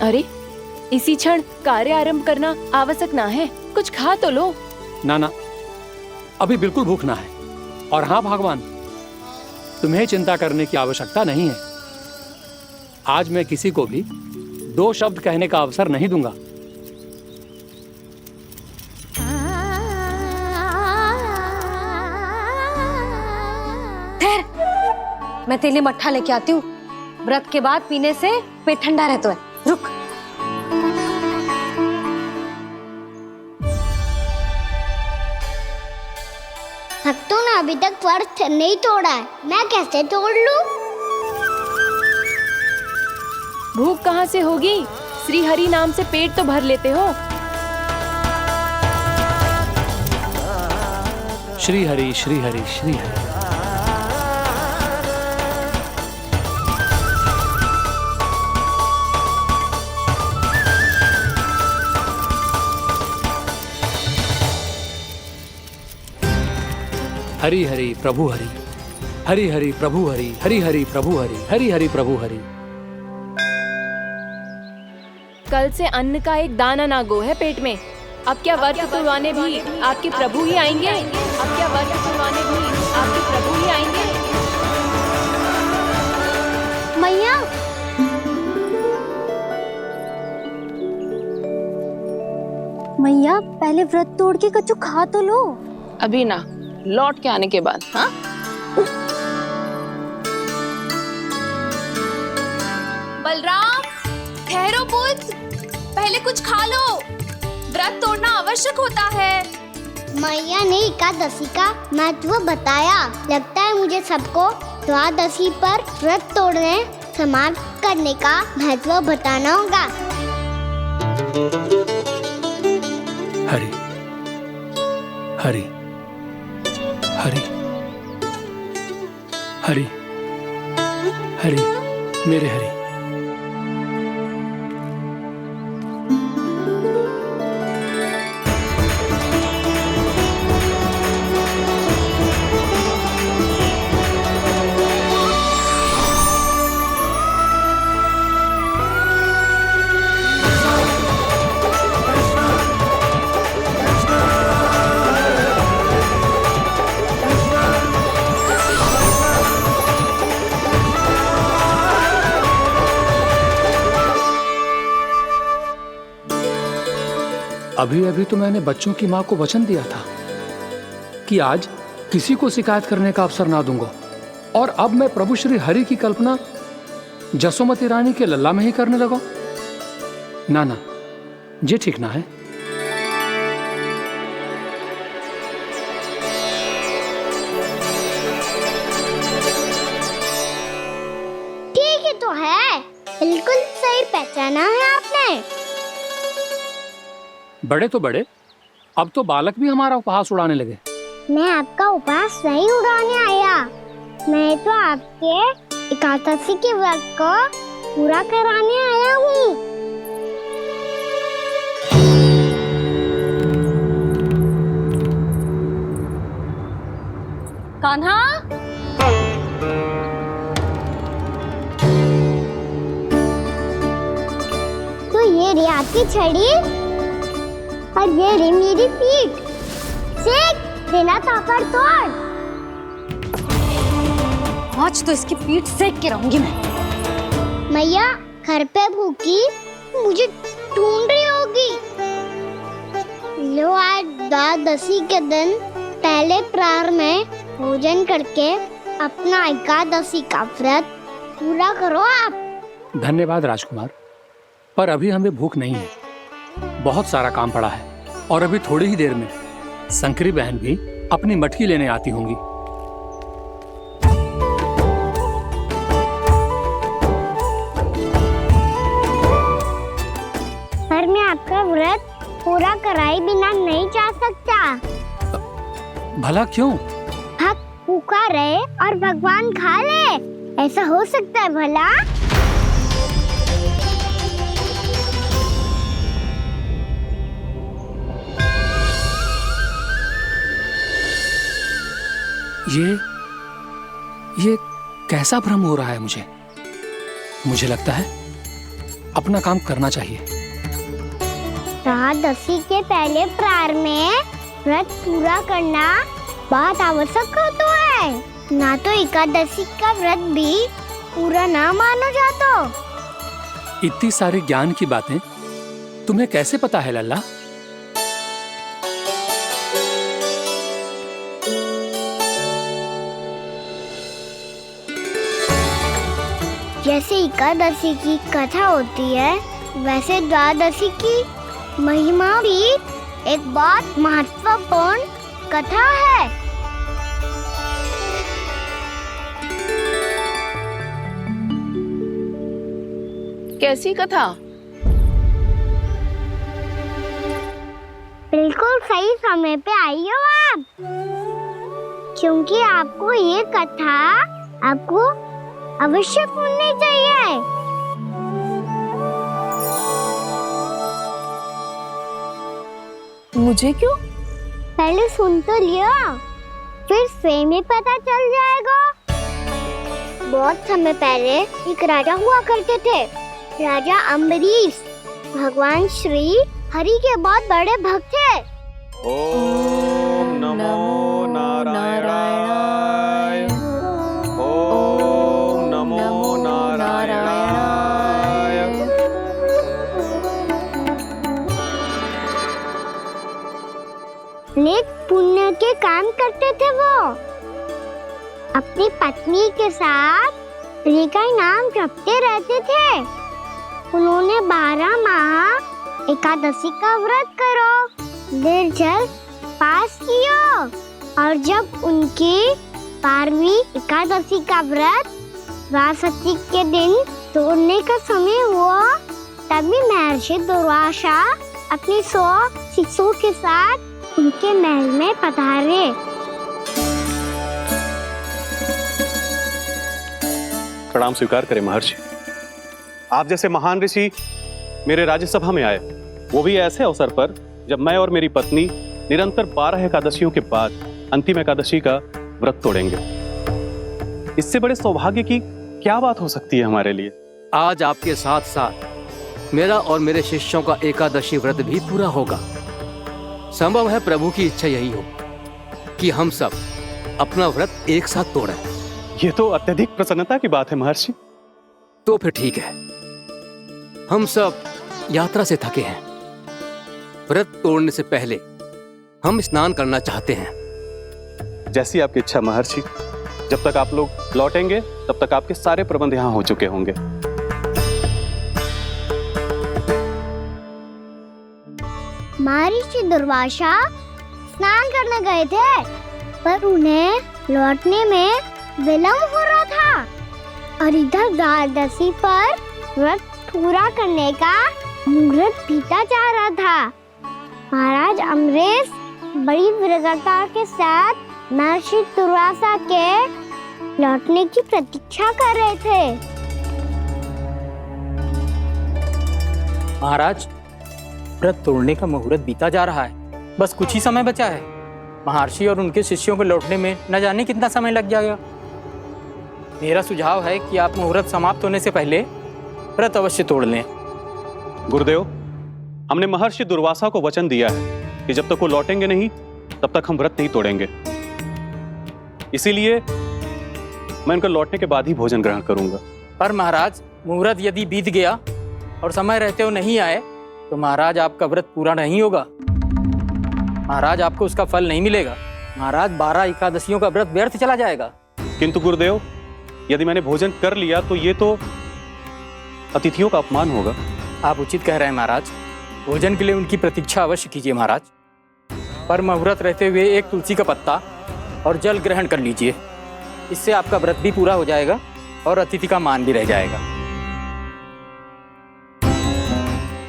अरे, इसी क्षण कार्य आरंभ करना आवश्यक ना है। कुछ खा तो लो। ना ना, अभी बिल्कुल भूख ना है। और हाँ भगवान, तुम्हें चिंता करने की आवश्यकता नहीं है। आज मैं किसी को भी 2 शब्द कहने का अवसर नहीं दूंगा। ठहर, मैं तेरे लिए मट्ठा लेके आती हूँ। व्रत के बाद पीने से पेट ठंडा रहता है। रुक। भक्तों ने अभी तक व्रत नहीं तोड़ा है, मैं कैसे तोड़ लूं? भूख कहाँ से होगी? श्री हरि नाम से पेट तो भर लेते हो। श्री हरि श्री हरि श्री हरि। हरि हरि प्रभु हरि, हरि हरि प्रभु हरि, हरि हरि प्रभु हरि, हरि हरि प्रभु हरि। कल से अन्न का एक दाना ना गो है पेट में। अब क्या व्रत तुड़वाने भी आपके प्रभु ही आएंगे? अब क्या व्रत तुड़वाने भी आपके प्रभु ही आएंगे? मैया, मैया पहले व्रत तोड़ के कच्चू खा तो लो। अभी ना, लौट के आने के बाद। हाँ, बलराम, ठहरो पुत्र, पहले कुछ खा लो। व्रत तोड़ना आवश्यक होता है। मैया ने एकादशी का महत्व बताया। लगता है मुझे सबको द्वादशी पर व्रत तोड़ने समाप्त करने का महत्व बताना होगा। हरि हरि हरि हरि हरि, मेरे हरि। अभी अभी तो मैंने बच्चों की माँ को वचन दिया था कि आज किसी को शिकायत करने का अवसर ना दूंगा, और अब मैं प्रभु श्री हरि की कल्पना जसोमती रानी के लल्ला में ही करने लगा। ना ना, ये ठीक ना है। ठीक है तो है, बिल्कुल सही पहचाना है आपने। बड़े तो बड़े, अब तो बालक भी हमारा उपहास उड़ाने लगे। मैं आपका उपहास नहीं उड़ाने आया, मैं तो आपके एकादशी के व्रत को पूरा कराने आया हूँ। कान्हा, तो ये रे आपकी छड़ी और ये रे मेरी पीठ। सेक बिना तापर तोड़। आज तो इसकी पीठ सेक के रहूंगी मैं। मैया घर पे भूखी मुझे ढूंढ रही होगी। लो, आज द्वादशी के दिन पहले प्रहर में भोजन करके अपना एकादशी का व्रत पूरा करो आप। धन्यवाद राजकुमार, पर अभी हमें भूख नहीं है। बहुत सारा काम पड़ा है, और अभी थोड़ी ही देर में शंकरी बहन भी अपनी मटकी लेने आती होंगी। पर मैं आपका व्रत पूरा कराए बिना नहीं जा सकता। भला क्यों? भक्त भूखा रहे और भगवान खा ले, ऐसा हो सकता है भला? ये कैसा भ्रम हो रहा है मुझे लगता है अपना काम करना चाहिए। एकादशी के पहले प्रार में व्रत पूरा करना बहुत आवश्यक होता है, ना तो एकादशी का व्रत भी पूरा ना मानो जातो। इतनी सारी ज्ञान की बातें तुम्हें कैसे पता है लल्ला? जैसे एकादशी की कथा होती है, वैसे द्वादशी की महिमा भी एक बहुत महत्वपूर्ण कथा है। कैसी कथा? बिल्कुल सही समय पे आई हो आप, क्योंकि आपको ये कथा आपको अवश्य सुननी चाहिए। मुझे क्यों? पहले सुन तो लियो, फिर स्वयं ही पता चल जाएगा। बहुत समय पहले एक राजा हुआ करते थे, राजा अम्बरीश। भगवान श्री हरि के बहुत बड़े भक्त थे। ओम नमो नारायणाय। ओम नमो नारायणाय। नेक पुण्य के काम करते थे वो। अपनी पत्नी के साथ हरि का नाम जपते रहते थे। उन्होंने 12 माह एकादशी का व्रत करो निर्जल पास किया, और जब उनकी 12वीं एकादशी का व्रत द्वादशी के दिन तोड़ने का समय हुआ, तभी महर्षि दुर्वासा अपनी 100 शिष्यों के साथ उनके महल में पधारे। प्रणाम स्वीकार करें महर्षि। आप जैसे महान ऋषि मेरे राज्यसभा में आए, वो भी ऐसे अवसर पर जब मैं और मेरी पत्नी निरंतर 12 एकादशियों के बाद अंतिम एकादशी का व्रत तोड़ेंगे। इससे बड़े सौभाग्य की क्या बात हो सकती है हमारे लिए। आज आपके साथ साथ मेरा और मेरे शिष्यों का एकादशी व्रत भी पूरा होगा। संभव है प्रभु की इच्छा यही हो कि हम सब अपना व्रत एक साथ तोड़ें। ये तो अत्यधिक प्रसन्नता की बात है महर्षि। तो फिर ठीक है, हम सब यात्रा से थके हैं। व्रत तोड़ने से पहले हम स्नान करना चाहते हैं। जैसी आपकी इच्छा महर्षि। जब तक आप लोग लौटेंगे तब तक आपके सारे प्रबंध यहाँ हो चुके होंगे। महर्षि दुर्वासा स्नान करने गए थे, पर उन्हें लौटने में विलंब हो रहा था, और इधर द्वादशी पर व्रत पूरा करने का मुहूर्त बीता जा रहा था। महाराज अम्बरीश बड़ी विरक्ता के साथ महर्षि दुर्वासा के लौटने की प्रतीक्षा कर रहे थे। महाराज, व्रत तोड़ने का मुहूर्त बीता जा रहा है, बस कुछ ही समय बचा है। महर्षि और उनके शिष्यों को लौटने में न जाने कितना समय लग जाएगा। मेरा सुझाव है कि आप मुहूर्त समाप्त होने से पहले व्रत अवश्य तोड़ लें। गुरुदेव, हमने महर्षि दुर्वासा को वचन दिया है कि जब तक वो लौटेंगे नहीं तब तक हम व्रत नहीं तोड़ेंगे। इसीलिए मैं उनका लौटने के बाद ही भोजन ग्रहण करूंगा। पर महाराज, मुहूर्त यदि बीत गया और समय रहते हो नहीं आए तो महाराज आपका व्रत पूरा नहीं होगा। महाराज, आपको उसका फल नहीं मिलेगा। महाराज, 12 एकादशियों का व्रत व्यर्थ चला जाएगा। किंतु गुरुदेव, यदि मैंने भोजन कर लिया तो ये तो अतिथियों का अपमान होगा। आप उचित कह रहे हैं महाराज। भोजन के लिए उनकी प्रतीक्षा अवश्य कीजिए महाराज। पर मुहूर्त रहते हुए एक तुलसी का पत्ता और जल ग्रहण कर लीजिए। इससे आपका व्रत भी पूरा हो जाएगा और अतिथि का मान भी रह जाएगा।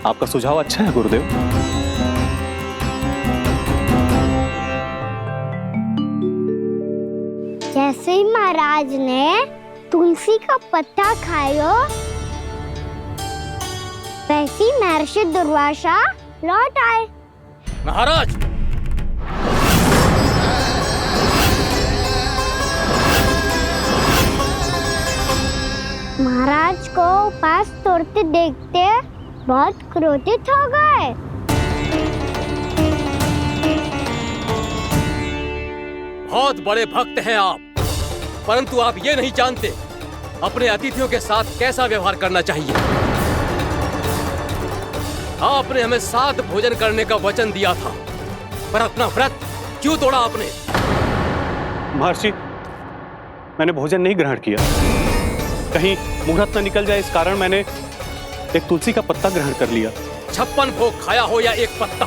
आपका सुझाव अच्छा है गुरुदेव। जैसे ही महाराज ने तुलसी का पत्ता खाया, वैसे ही महर्षि दुर्वासा लौट आए। महाराज, महाराज को उपास तोड़ते देखते बहुत क्रोधित हो गए। बहुत बड़े भक्त हैं आप, परंतु आप ये नहीं जानते अपने अतिथियों के साथ कैसा व्यवहार करना चाहिए। आपने हमें साथ भोजन करने का वचन दिया था, पर अपना व्रत क्यों तोड़ा आपने? महर्षि, मैंने भोजन नहीं ग्रहण किया। कहीं मुहूर्त न निकल जाए इस कारण मैंने एक तुलसी का पत्ता ग्रहण कर लिया। 56 भोग खाया हो या एक पत्ता,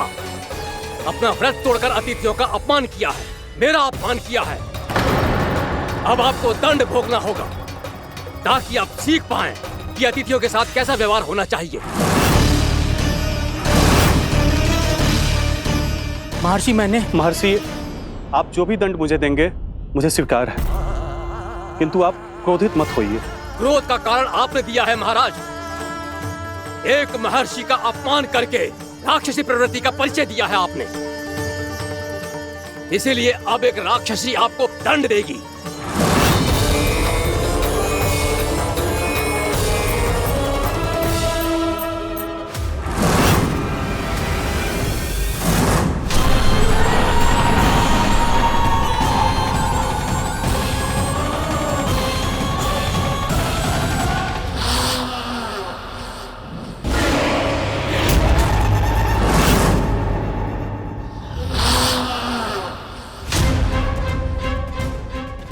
अपना व्रत तोड़कर अतिथियों का अपमान किया है, मेरा अपमान किया है। अब आपको दंड भोगना होगा ताकि आप सीख पाएं कि अतिथियों के साथ कैसा व्यवहार होना चाहिए। महर्षि, आप जो भी दंड मुझे देंगे मुझे स्वीकार है, किंतु आप क्रोधित मत होइए। क्रोध का कारण आपने दिया है महाराज। एक महर्षि का अपमान करके राक्षसी प्रवृत्ति का परिचय दिया है आपने, इसीलिए अब एक राक्षसी आपको दंड देगी।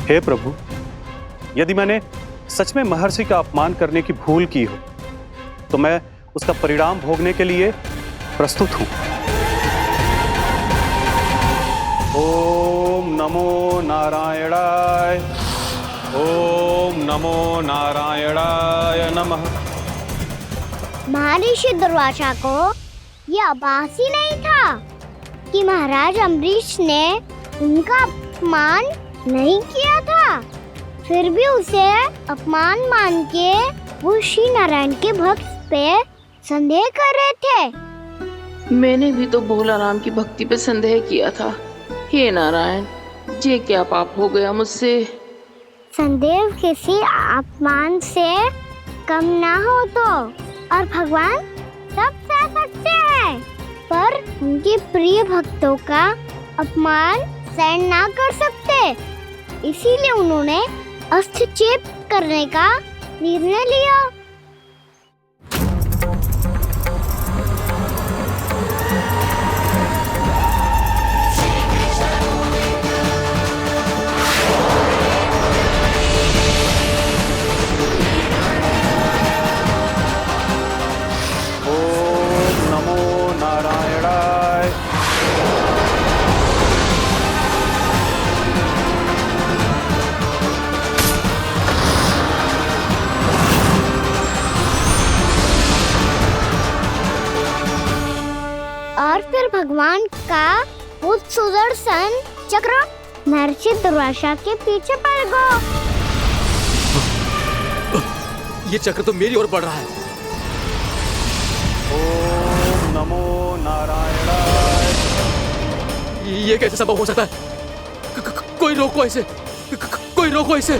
हे प्रभु, यदि मैंने सच में महर्षि का अपमान करने की भूल की हो तो मैं उसका परिणाम भोगने के लिए प्रस्तुत हूं। ओम नमो नारायणाय, ओम नमो नारायणाय नमः। महर्षि दुर्वासा को यह आभास ही नहीं था कि महाराज अम्बरीश ने उनका अपमान नहीं किया था, फिर भी उसे अपमान मान के वो श्री नारायण के भक्त पे संदेह कर रहे थे। मैंने भी तो भोला राम की भक्ति पे संदेह किया था। हे नारायण, ये क्या पाप हो गया मुझसे? संदेह किसी अपमान से कम ना हो तो, और भगवान सब सह सकते हैं, पर उनके प्रिय भक्तों का अपमान सहन ना कर सकते, इसीलिए उन्होंने हस्तक्षेप करने का निर्णय लिया। ओम नमो नारायणाय। और फिर भगवान का वो सुदर्शन चक्र महर्षि दुर्वासा के पीछे पड़ गया। ये चक्र तो मेरी ओर बढ़ रहा है। ओम नमो नारायणाय। ये कैसे संभव हो सकता है? कोई रोको इसे, कोई रोको इसे।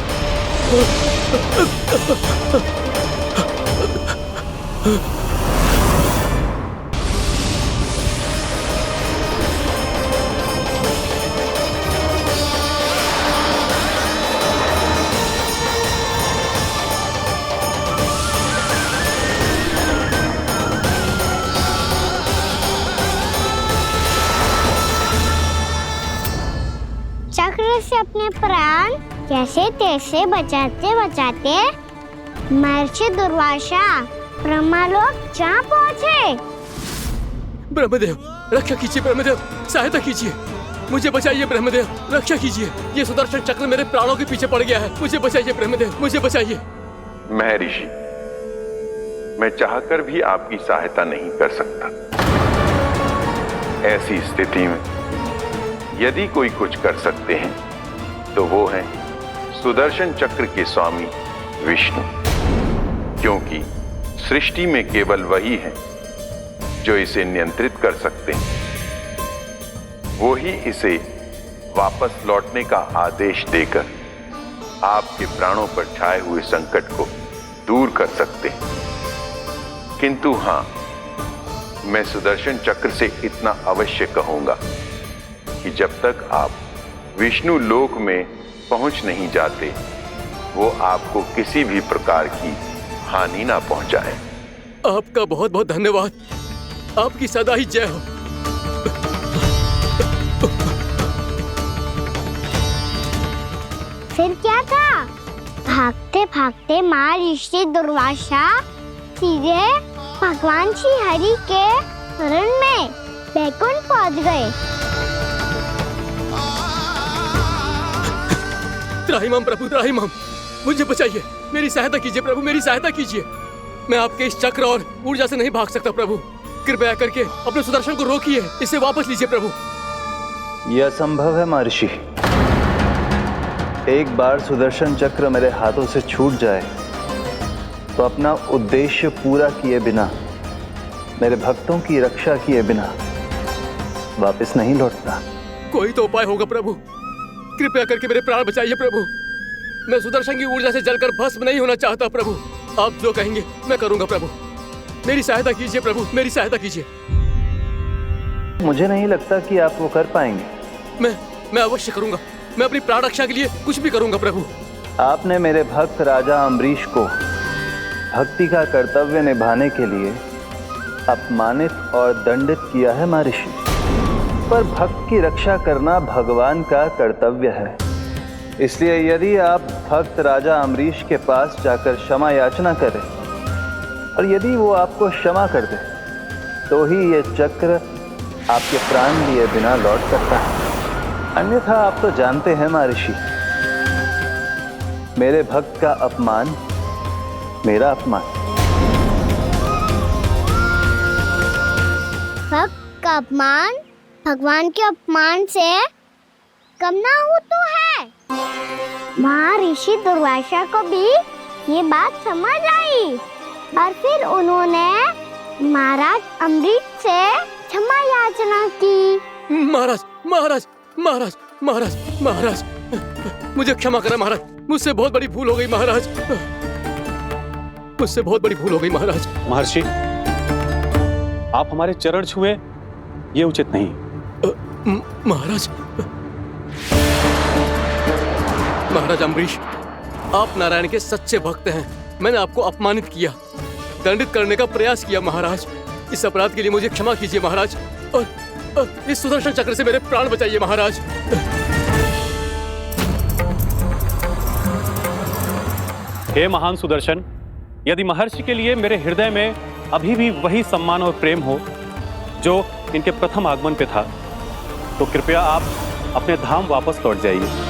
चक्र से अपने प्राण जैसे तैसे बचाते बचाते महर्षि दुर्वासा ब्रह्मलोक जा पहुँचे। ब्रह्मदेव, रक्षा कीजिए ब्रह्मदेव, सहायता कीजिए, मुझे बचाइए ब्रह्मदेव, रक्षा कीजिए। ये सुदर्शन चक्र मेरे प्राणों के पीछे पड़ गया है, मुझे बचाइए ब्रह्मदेव, मुझे बचाइए। महर्षि, मैं चाहकर भी आपकी सहायता नहीं कर सकता। ऐसी स्थिति में यदि कोई कुछ कर सकते हैं तो वो है सुदर्शन चक्र के स्वामी विष्णु, क्योंकि सृष्टि में केवल वही है जो इसे नियंत्रित कर सकते हैं। वो ही इसे वापस लौटने का आदेश देकर आपके प्राणों पर छाए हुए संकट को दूर कर सकते, किंतु हां, मैं सुदर्शन चक्र से इतना अवश्य कहूंगा कि जब तक आप विष्णु लोक में पहुंच नहीं जाते, वो आपको किसी भी प्रकार की हानि ना पहुंचाए। आपका बहुत बहुत धन्यवाद। आपकी सदा ही जय हो। फिर क्या था? भागते भागते महर्षि दुर्वासा सीधे भगवान श्री हरि के शरण में बैकुंठ पहुंच गए। त्राहिमाम प्रभु, त्राहिमाम, मुझे बचाइए, मेरी सहायता कीजिए प्रभु, मेरी सहायता कीजिए। मैं आपके इस चक्र और ऊर्जा से नहीं भाग सकता प्रभु। कृपया करके अपने सुदर्शन को रोकिए, इसे वापस लीजिए प्रभु। यह संभव है महर्षि। एक बार सुदर्शन चक्र मेरे हाथों से छूट जाए तो अपना उद्देश्य पूरा किए बिना, मेरे भक्तों की रक्षा किए बिना वापस नहीं लौटता। कोई तो उपाय होगा प्रभु, कृपया करके मेरे प्राण बचाइए प्रभु। मैं सुदर्शन की ऊर्जा से जलकर भस्म नहीं होना चाहता प्रभु। आप जो कहेंगे मैं करूंगा प्रभु। मेरी सहायता कीजिए प्रभु, मेरी सहायता कीजिए। मुझे नहीं लगता कि आप वो कर पाएंगे। मैं अवश्य करूंगा। मैं अपनी प्राण रक्षा के लिए कुछ भी करूंगा प्रभु। आपने मेरे भक्त राजा अम्बरीश को भक्ति का कर्तव्य निभाने के लिए अपमानित और दंडित किया है महर्षि, पर भक्त की रक्षा करना भगवान का कर्तव्य है। इसलिए यदि आप भक्त राजा अम्बरीश के पास जाकर क्षमा याचना करें और यदि वो आपको क्षमा कर दे, तो ही ये चक्र आपके प्राण लिए बिना लौट सकता है। अन्यथा आप तो जानते हैं महर्षि, मेरे भक्त का अपमान मेरा अपमान। भक्त का अपमान भगवान के अपमान से कम ना हो तो है। महर्षि दुर्वासा को भी ये बात समझ आई और फिर उन्होंने महाराज अम्बरीश से क्षमा याचना की। महाराज महाराज महाराज महाराज महाराज, मुझे क्षमा करें महाराज, मुझसे बहुत बड़ी भूल हो गई महाराज, मुझसे बहुत बड़ी भूल हो गई महाराज। महर्षि, आप हमारे चरण छुए ये उचित नहीं। महाराज, महाराज अम्बरीश, आप नारायण के सच्चे भक्त हैं। मैंने आपको अपमानित किया, दंडित करने का प्रयास किया महाराज। इस अपराध के लिए मुझे क्षमा कीजिए महाराज, और इस सुदर्शन चक्र से मेरे प्राण बचाइए महाराज। हे महान सुदर्शन, यदि महर्षि के लिए मेरे हृदय में अभी भी वही सम्मान और प्रेम हो जो इनके प्रथम आगमन पे था, तो कृपया आप अपने धाम वापस लौट जाइए।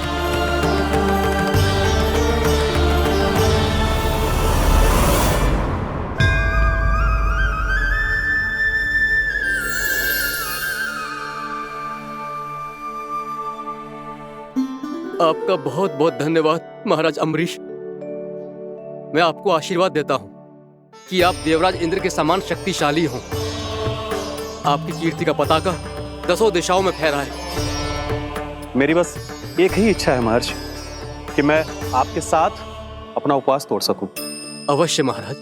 आपका बहुत बहुत धन्यवाद महाराज अम्बरीश। मैं आपको आशीर्वाद देता हूं कि आप देवराज इंद्र के समान शक्तिशाली हों। आपकी कीर्ति का पताका दसों दिशाओं में फहराए। मेरी बस एक ही इच्छा है महर्षि, कि मैं आपके साथ अपना उपवास तोड़ सकूं। अवश्य महाराज,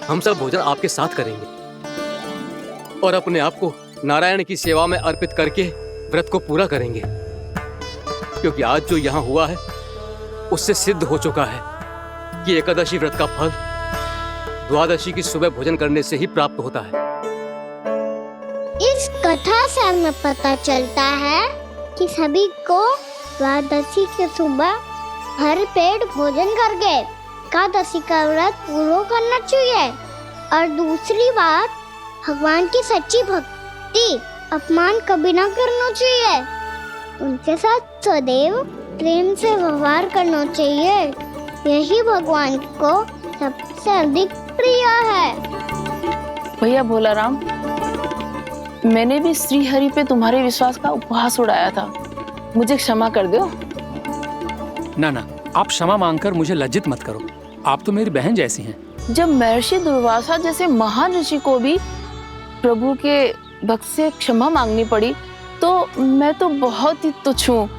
हम सब भोजन आपके साथ करेंगे और अपने आप को नारायण की सेवा में अर्पित करके व्रत को पूरा करेंगे, क्योंकि आज जो यहाँ हुआ है उससे सिद्ध हो चुका है कि एकादशी व्रत का फल द्वादशी की सुबह भोजन करने से ही प्राप्त होता है। इस कथा से हमें पता चलता है कि सभी को द्वादशी के सुबह भर पेट भोजन करके एकादशी का व्रत पूरा करना चाहिए। और दूसरी बात, भगवान की सच्ची भक्ति अपमान कभी ना करना चाहिए। उनके साथ सदैव प्रेम से व्यवहार करना चाहिए। यही भगवान को सबसे अधिक प्रिय है। भैया भोलाराम, मैंने भी श्री हरि पे तुम्हारे विश्वास का उपहास उड़ाया था, मुझे क्षमा कर दो। ना ना, आप क्षमा मांगकर मुझे लज्जित मत करो। आप तो मेरी बहन जैसी हैं। जब महर्षि दुर्वासा जैसे महान ऋषि को भी प्रभु के भक्त से क्षमा मांगनी पड़ी, तो मैं तो बहुत ही तुच्छ हूँ।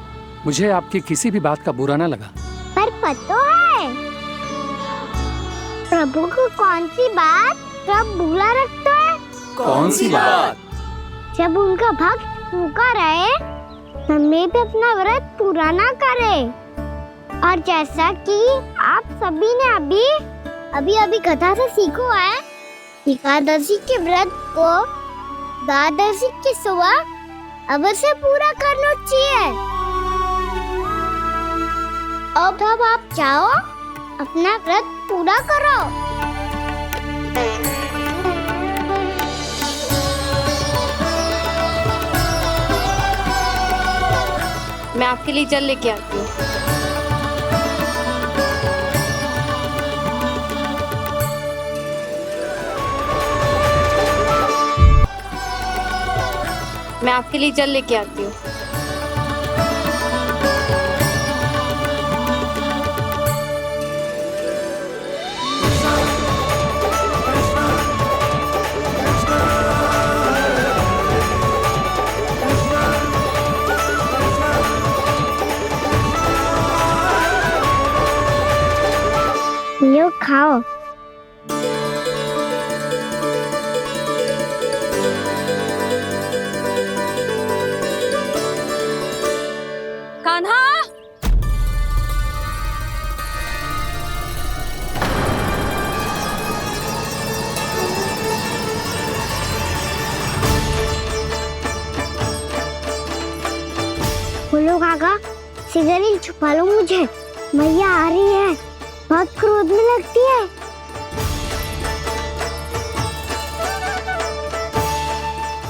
मुझे आपकी किसी भी बात का बुरा ना लगा। पर पता है, प्रभु को कौन सी बात सब भूला रखता है? कौन सी बात? जब उनका भक्त भूखा रहे, हमें भी अपना व्रत पूरा ना करे। और जैसा कि आप सभी ने अभी कथा से सीखो है, एकादशी के व्रत को द्वादशी की सुबह अवश्य पूरा करना चाहिए। अब आप जाओ, अपना व्रत पूरा करो। मैं आपके लिए जल लेके आती हूँ। मैं आपके लिए जल लेके आती हूँ। लो खाओ। कान्हा, बोलो काका, सिगरेट छुपा लो मुझे, मैया आ रही है, बहुत क्रोध में लगती है।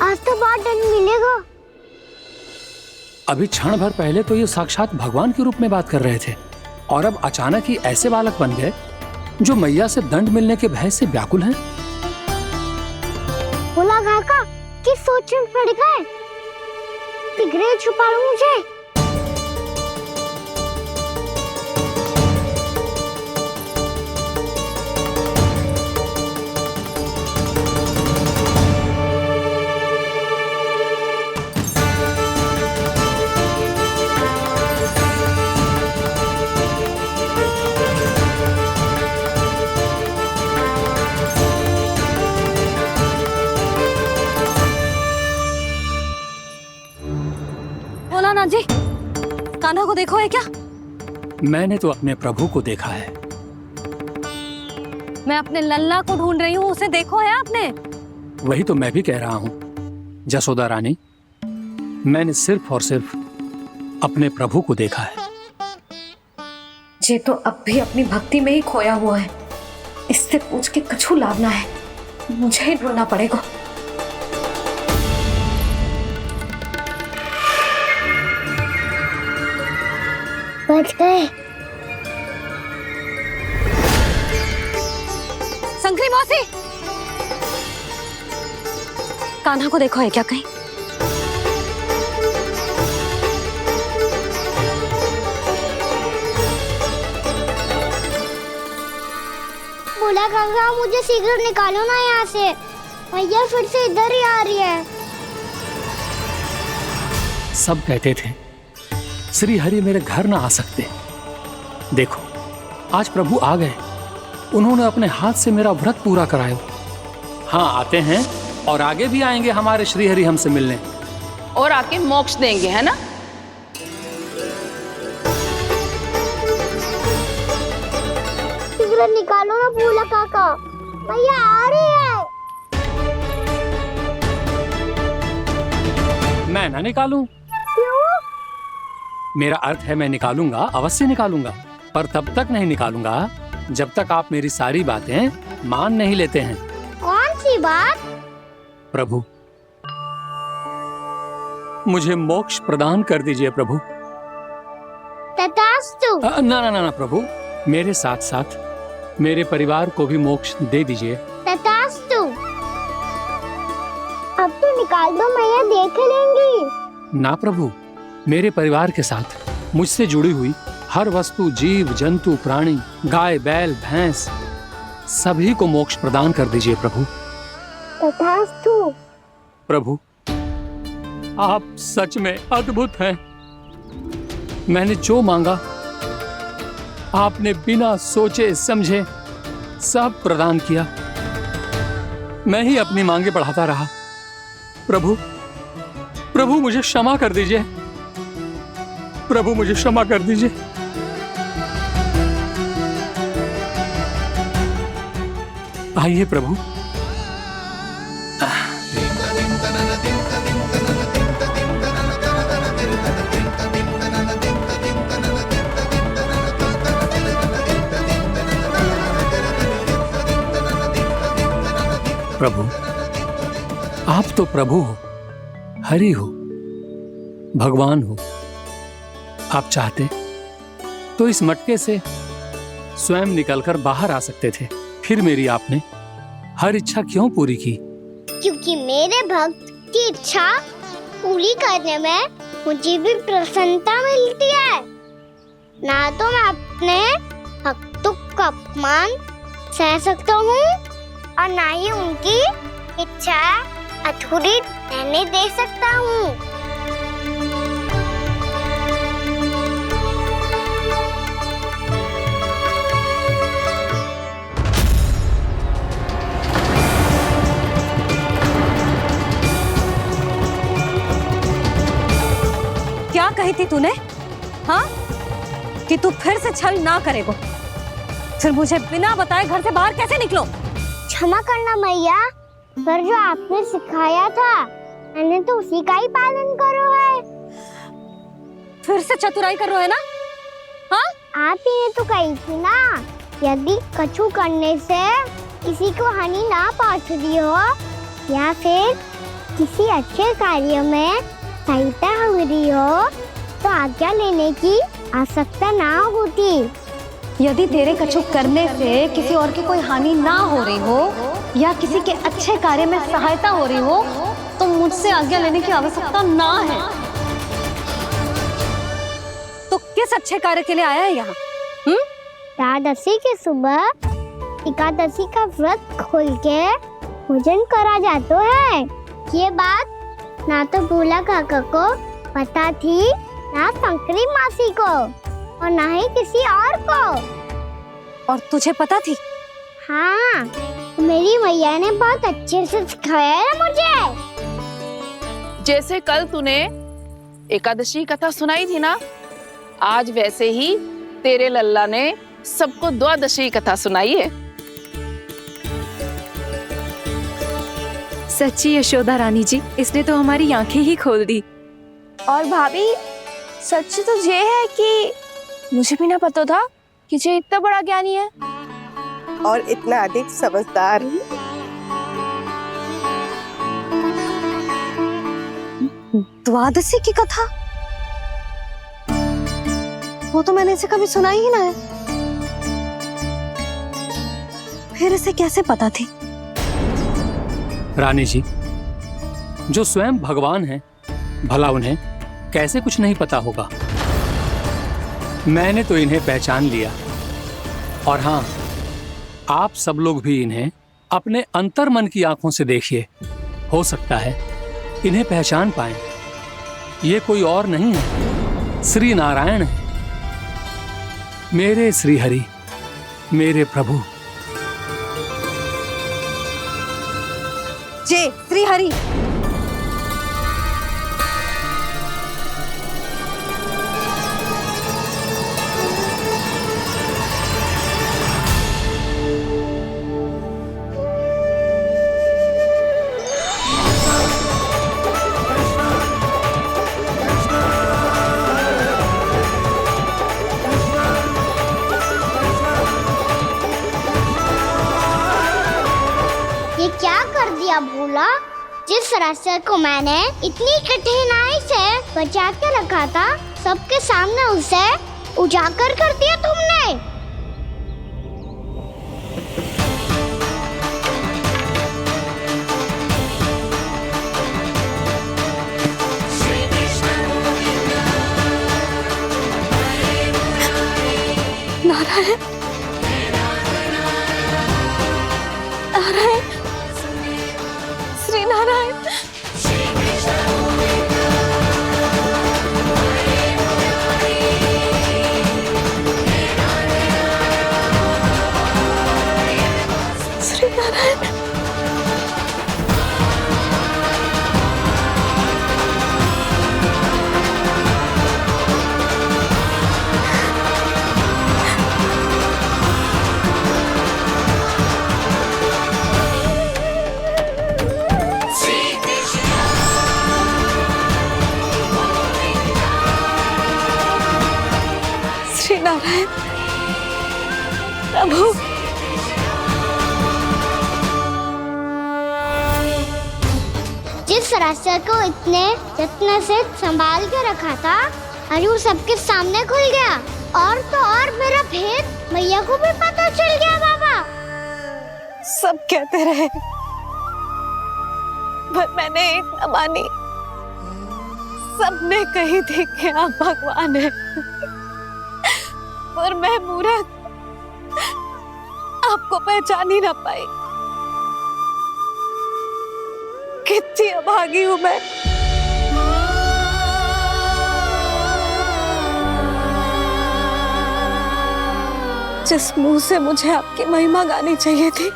आज तो बहुत दंड मिलेगा। अभी क्षण भर पहले तो ये साक्षात भगवान के रूप में बात कर रहे थे, और अब अचानक ही ऐसे बालक बन गए जो मैया से दंड मिलने के भय से व्याकुल हैं। बोला काका, किस सोच में पड़ गए? सिगरेट छुपा लो मुझे। बोला ना जी, कान्हा को देखो है क्या? मैंने तो अपने प्रभु को देखा है। मैं अपने लल्ला को ढूंढ रही हूँ, उसे देखो है आपने? वही तो मैं भी कह रहा हूँ जसोदा रानी, मैंने सिर्फ और सिर्फ अपने प्रभु को देखा है। ये तो अब भी अपनी भक्ति में ही खोया हुआ है, इससे पूछ के कछु लाभ ना है, मुझे ही ढूंढना पड़ेगा। बच गए। शंकरी मौसी, कान्हा को देखो है क्या कहीं? बोला काका, मुझे सिगरेट निकालो ना यहाँ से, भैया फिर से इधर ही आ रही है। सब कहते थे श्री हरि मेरे घर ना आ सकते। देखो आज प्रभु आ गए, उन्होंने अपने हाथ से मेरा व्रत पूरा कराया। हाँ आते हैं और आगे भी आएंगे हमारे श्री हरि हमसे मिलने, और आके मोक्ष देंगे, है ना? सिगरेट निकालो ना बोला काका, भैया आ रही है। मैं ना निकालूं? क्यों? मेरा अर्थ है मैं निकालूंगा, अवश्य निकालूंगा, पर तब तक नहीं निकालूंगा जब तक आप मेरी सारी बातें मान नहीं लेते हैं। कौन सी बात? प्रभु मुझे मोक्ष प्रदान कर दीजिए प्रभु। तथास्तु। ना ना ना ना प्रभु, मेरे साथ साथ मेरे परिवार को भी मोक्ष दे दीजिए। तथास्तु। अब तो निकाल दो, मैया देख लेंगी। ना प्रभु, मेरे परिवार के साथ मुझसे जुड़ी हुई हर वस्तु, जीव जंतु, प्राणी, गाय बैल भैंस, सभी को मोक्ष प्रदान कर दीजिए प्रभु। तथास्तु। प्रभु आप सच में अद्भुत हैं। मैंने जो मांगा आपने बिना सोचे समझे सब प्रदान किया। मैं ही अपनी मांगे बढ़ाता रहा। प्रभु, प्रभु मुझे क्षमा कर दीजिए। प्रभु मुझे क्षमा कर दीजिए। आइए प्रभु। प्रभु, आप तो प्रभु हो, हरि हो, भगवान हो। आप चाहते तो इस मटके से स्वयं निकलकर बाहर आ सकते थे, फिर मेरी आपने हर इच्छा क्यों पूरी की? क्योंकि मेरे भक्त की इच्छा पूरी करने में मुझे भी प्रसन्नता मिलती है। ना तो मैं अपने भक्तों का अपमान सह सकता हूँ और ना ही उनकी इच्छा अधूरी रहने दे सकता हूँ। क्या कही थी तूने? हाँ, कि तू फिर से छल ना करेगा। फिर मुझे बिना बताए घर से बाहर कैसे निकलो? क्षमा करना मैया, पर जो आपने सिखाया था मैंने तो उसी का ही पालन करो है। फिर से चतुराई कर रहे हो है ना? हाँ, आप ही ने तो कही थी ना, यदि कछु करने से किसी को हानि ना पहुंच रही हो या फिर किसी अच्छे कार्य में सहायता हो रही हो तो आज्ञा लेने की आवश्यकता ना होती। यदि तेरे कछु करने से किसी और की कोई हानि ना हो रही हो या किसी के अच्छे कार्य में सहायता हो रही हो तो मुझसे आज्ञा लेने की आवश्यकता ना है। तो किस अच्छे कार्य के लिए आया है यहाँ? एकादशी की सुबह एकादशी का व्रत खोल के भोजन करा जाता है। ये बात ना तो भोला काका को पता थी, ना शंकरी मासी को और ना ही किसी और को। और तुझे पता थी? हाँ, मेरी मैया ने बहुत अच्छे से सिखाया है मुझे। जैसे कल तूने एकादशी कथा सुनाई थी ना, आज वैसे ही तेरे लल्ला ने सबको द्वादशी कथा सुनाई है। सच्ची यशोदा रानी जी, इसने तो हमारी आंखें ही खोल दी। और भाभी, सच तो ये है कि मुझे भी ना पता था कि ये इतना बड़ा ज्ञानी है और इतना अधिक समझदार। द्वादशी की कथा? वो तो मैंने इसे कभी सुना ही ना है। फिर इसे कैसे पता थी? रानी जी, जो स्वयं भगवान हैं, भला उन्हें कैसे कुछ नहीं पता होगा? मैंने तो इन्हें पहचान लिया। और हाँ, आप सब लोग भी इन्हें अपने अंतर मन की आंखों से देखिए, हो सकता है इन्हें पहचान पाएं। ये कोई और नहीं है, श्री नारायण है, मेरे श्री हरि, मेरे प्रभु। जय श्री हरि। ये क्या कर दिया भोला? जिस रास्ते को मैंने इतनी कठिनाई से बचा के रखा था, सबके सामने उसे उजागर कर दिया तुमने। नारायण, नारायण, श्री नारायण। श्री नारायण प्रभु। जिस रास्ते को इतने यत्न से संभाल के रखा था, आज वो सबके सामने खुल गया। और तो और मेरा भेद मैया को भी पता चल गया। बाबा सब कहते रहे पर मैंने एक न मानी। सबने कही थी कि आप भगवान हैं, पर मैं मूर्ख आपको पहचान ही ना पाई। कितनी अभागी हूं मैं। जिस मुंह से मुझे आपकी महिमा गानी चाहिए थी,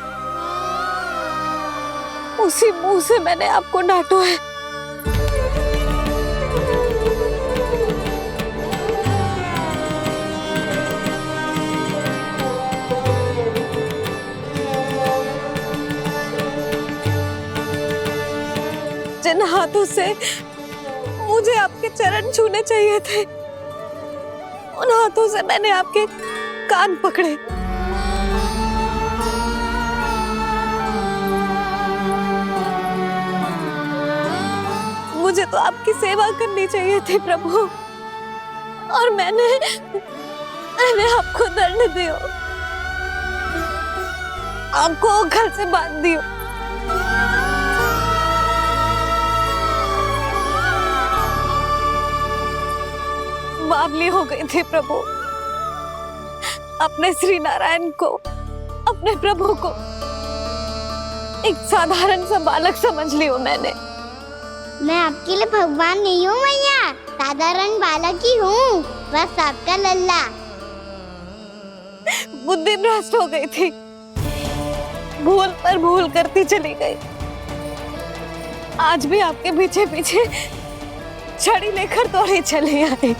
उसी मुंह से मैंने आपको डांटा है। जिन हाथों से मुझे आपके चरण छूने चाहिए थे, उन हाथों से मैंने आपके कान पकड़े। मुझे तो आपकी सेवा करनी चाहिए थी प्रभु, और मैंने आपको दंड दियो, आपको घर से बांध दियो। बावली हो गई थी प्रभु। अपने श्री नारायण को, अपने प्रभु को एक साधारण सा बालक समझ लियो मैंने। मैं आपके लिए भगवान नहीं हूँ मैया, साधारण बालक ही हूँ, बस आपका लल्ला। बुद्धि भ्रष्ट हो गई थी, भूल पर भूल करती चली गई। आज भी आपके पीछे पीछे छड़ी लेकर दौड़ी चली आई।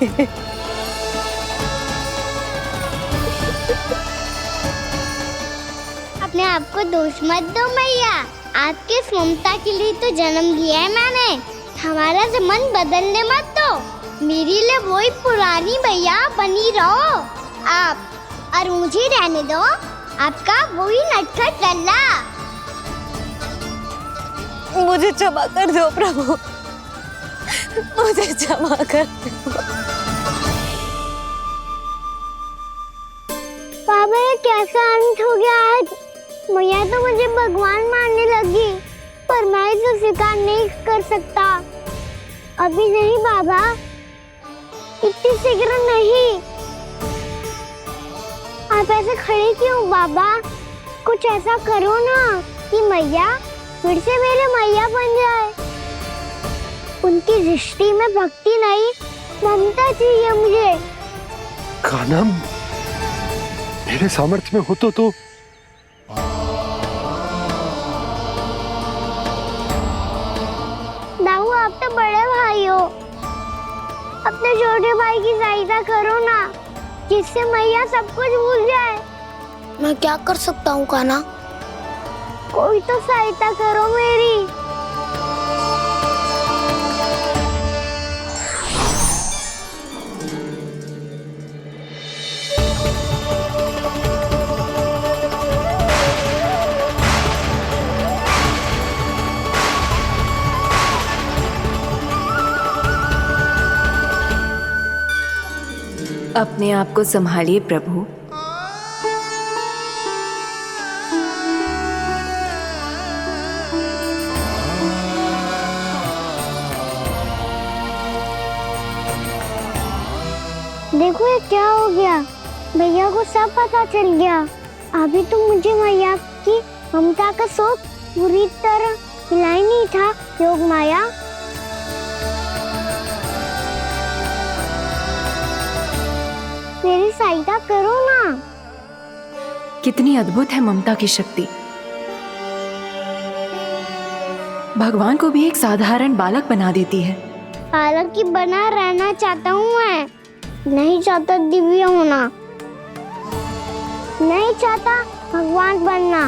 अपने आप को दोष मत दो मैया, आपके ममता के लिए तो जन्म लिया है मैंने। हमारा से मन बदलने मत दो। मेरे लिए वही पुरानी मैया बनी रहो आप, और मुझे रहने दो आपका वही नटखट लल्ला। मुझे क्षमा कर दो प्रभु, मुझे क्षमा कर दो। बाबा ये कैसा अंत हो गया आज? मैया तो मुझे भगवान मानने लगी, पर मैं इसे स्वीकार नहीं कर सकता। अभी नहीं बाबा, इतनी शीघ्र नहीं। आप ऐसे खड़े क्यों बाबा? कुछ ऐसा करो ना कि मैया फिर से मेरे मैया बन जाए। उनकी दृष्टि में भक्ति नहीं, ममता चाहिए मुझे। कान्हा, मेरे सामर्थ्य में हो तो दाऊ, आप तो बड़े भाई हो, अपने छोटे भाई की सहायता करो ना, जिससे मैया सब कुछ भूल जाए। मैं क्या कर सकता हूँ कान्हा? कोई तो सहायता करो मेरी। अपने आप को संभालिए प्रभु। देखो ये क्या हो गया, भैया को सब पता चल गया। अभी तो मुझे मैया की ममता का शौक पूरी तरह मिला ही नहीं था। योग माया, मेरी सहायता करो ना। कितनी अद्भुत है ममता की शक्ति। भगवान को भी एक साधारण बालक बना देती है। बालक की बना रहना चाहता हूँ मैं, नहीं चाहता दिव्य होना, नहीं चाहता भगवान बनना।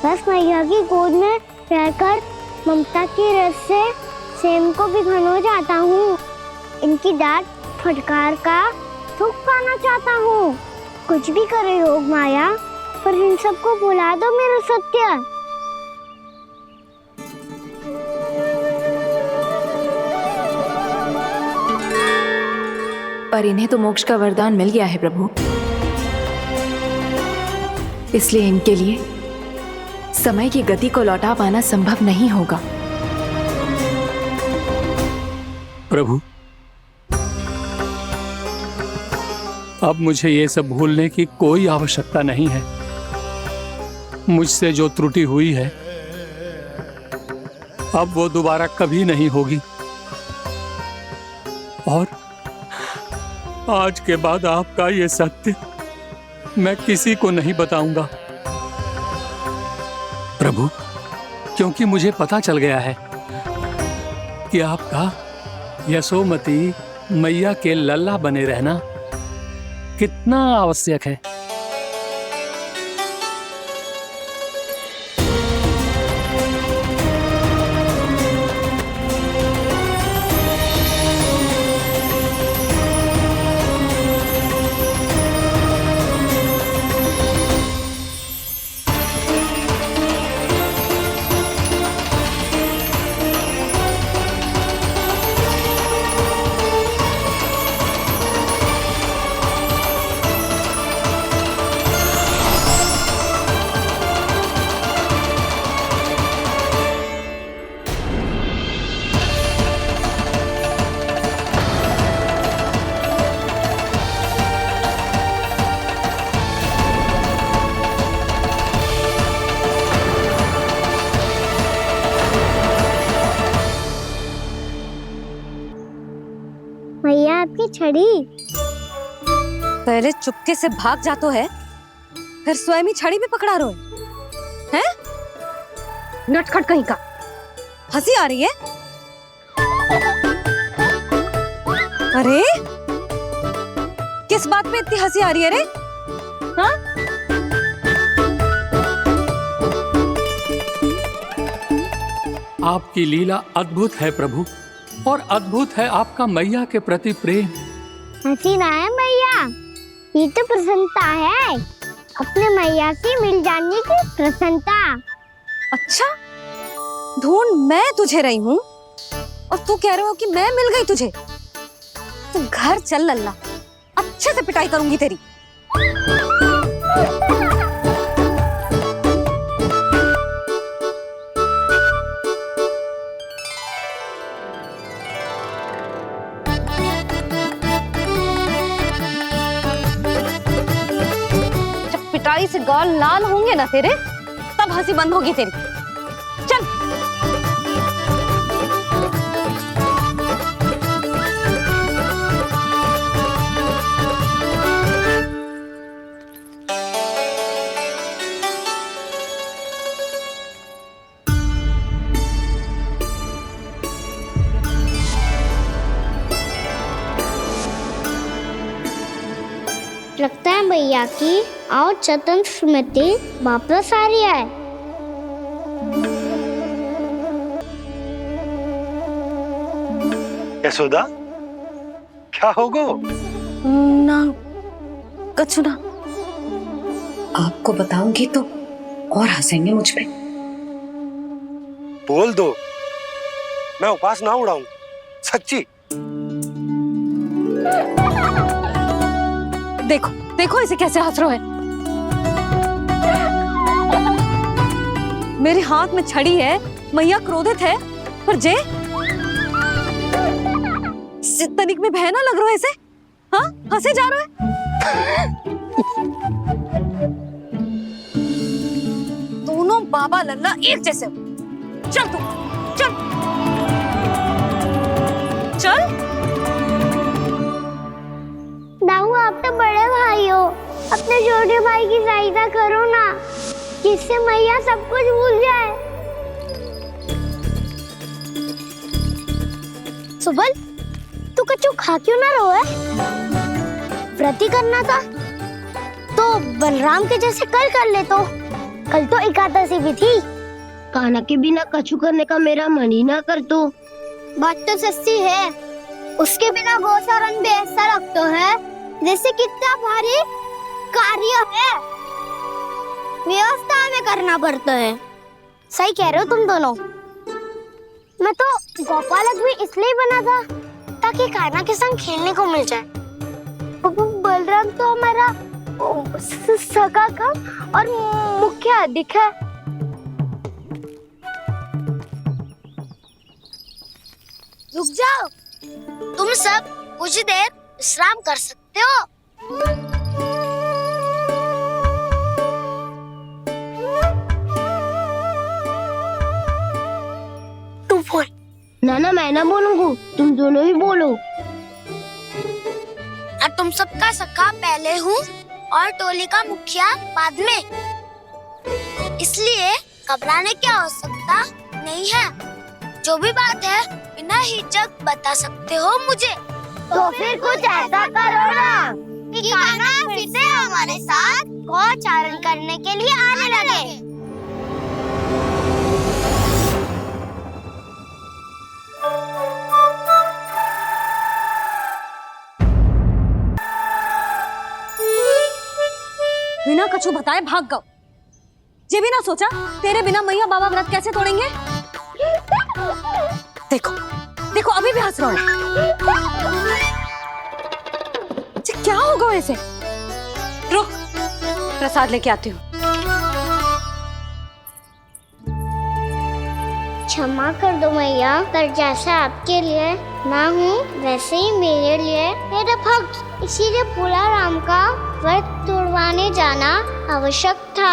बस मैया की गोद में रहकर ममता की रस से सेम को भी घनो चाहता हूँ। इनकी डांट फटकार का सुख पाना चाहता हूँ। कुछ भी करे योग माया, पर इन सबको भुला दो मेरा सत्य। पर इन्हें तो मोक्ष का वरदान मिल गया है प्रभु, इसलिए इनके लिए समय की गति को लौटा पाना संभव नहीं होगा। प्रभु, अब मुझे ये सब भूलने की कोई आवश्यकता नहीं है। मुझसे जो त्रुटि हुई है अब वो दोबारा कभी नहीं होगी, और आज के बाद आपका ये सत्य मैं किसी को नहीं बताऊंगा प्रभु, क्योंकि मुझे पता चल गया है कि आपका यशोमती मैया के लल्ला बने रहना कितना आवश्यक है। मैया आपकी छड़ी। पहले चुपके से भाग जातो है, फिर स्वयं ही छड़ी भी पकड़ा रो है? नटखट कहीं का। हंसी आ रही है? अरे किस बात पे इतनी हंसी आ रही है रे? हाँ? आपकी लीला अद्भुत है प्रभु, और अद्भुत है आपका मैया के प्रति प्रेम। हंसी ना है मैया, ये तो प्रसन्नता है, अपने मैया से मिल जाने की प्रसन्नता। अच्छा, ढूंढ मैं तुझे रही हूँ और तू कह रहे हो कि मैं मिल गई तुझे। तू घर चल लल्ला, अच्छे से पिटाई करूंगी तेरी। जब पिटाई से गाल लाल होंगे ना तेरे, तब हंसी बंद होगी तेरी। चल। लगता है भैया की और चतन स्मृति वापस आ रही है। यशोदा, क्या होगो? ना कछु ना। आपको बताऊंगी तो और हंसेंगे मुझ पे। बोल दो, मैं उपास ना उड़ाऊं, सच्ची। देखो देखो इसे कैसे हंस रहा है। मेरे हाथ में छड़ी है, मैया क्रोधित है, पर जे तनिक में भय ना लग रहा है इसे? हाँ, हंसे जा रहा है। दोनों बाबा लल्ला एक जैसे हो। चल तू, चल चल। दाऊ, आप तो बड़े भाई हो, अपने छोटे भाई की सहायता करो ना, जिससे मैया सब कुछ भूल जाए। सुबल, तू कच्चू खा क्यों ना रहो है? व्रत ही करना था तो बलराम के जैसे कल कर ले। तो कल तो एकादशी भी थी। कान्हा के बिना कछु करने का मेरा मन ही ना कर। तो बात तो सच्ची है, उसके बिना गोचारण भी ऐसा लगता है जैसे कितना भारी कार्य है, व्यवस्था में करना पड़ता है। सही कह रहे हो तुम दोनों। मैं तो गोपालक भी इसलिए बना था ताकि कान्हा के संग खेलने को मिल जाए। बलराम तो हमारा सगा काम और मुख्य अधिक है। रुक जाओ, तुम सब कुछ देर विश्राम कर सकते हो। तू बोल। ना मैं ना बोलूंगा, तुम दोनों ही बोलो। और तुम सबका सखा पहले हूँ और टोली का मुखिया बाद में, इसलिए घबराने की आवश्यकता नहीं है। जो भी बात है बिना हिचक बता सकते हो मुझे। तो फिर कुछ ऐसा करो ना कि कान्हा फिर से हमारे साथ गोचारण करने के लिए आने लगे। बिना कछु बताए भाग गओ। ये भी ना सोचा तेरे बिना मैया बाबा व्रत कैसे तोड़ेंगे। देखो देखो अभी भी हंस रहा है। क्या होगा वैसे? रुक, प्रसाद लेके आती हूँ। क्षमा कर दो मैया, पर जैसा आपके लिए ना हूँ वैसे ही मेरे लिए मेरे भक्त, इसीलिए भोला राम का व्रत तोड़वाने जाना आवश्यक था।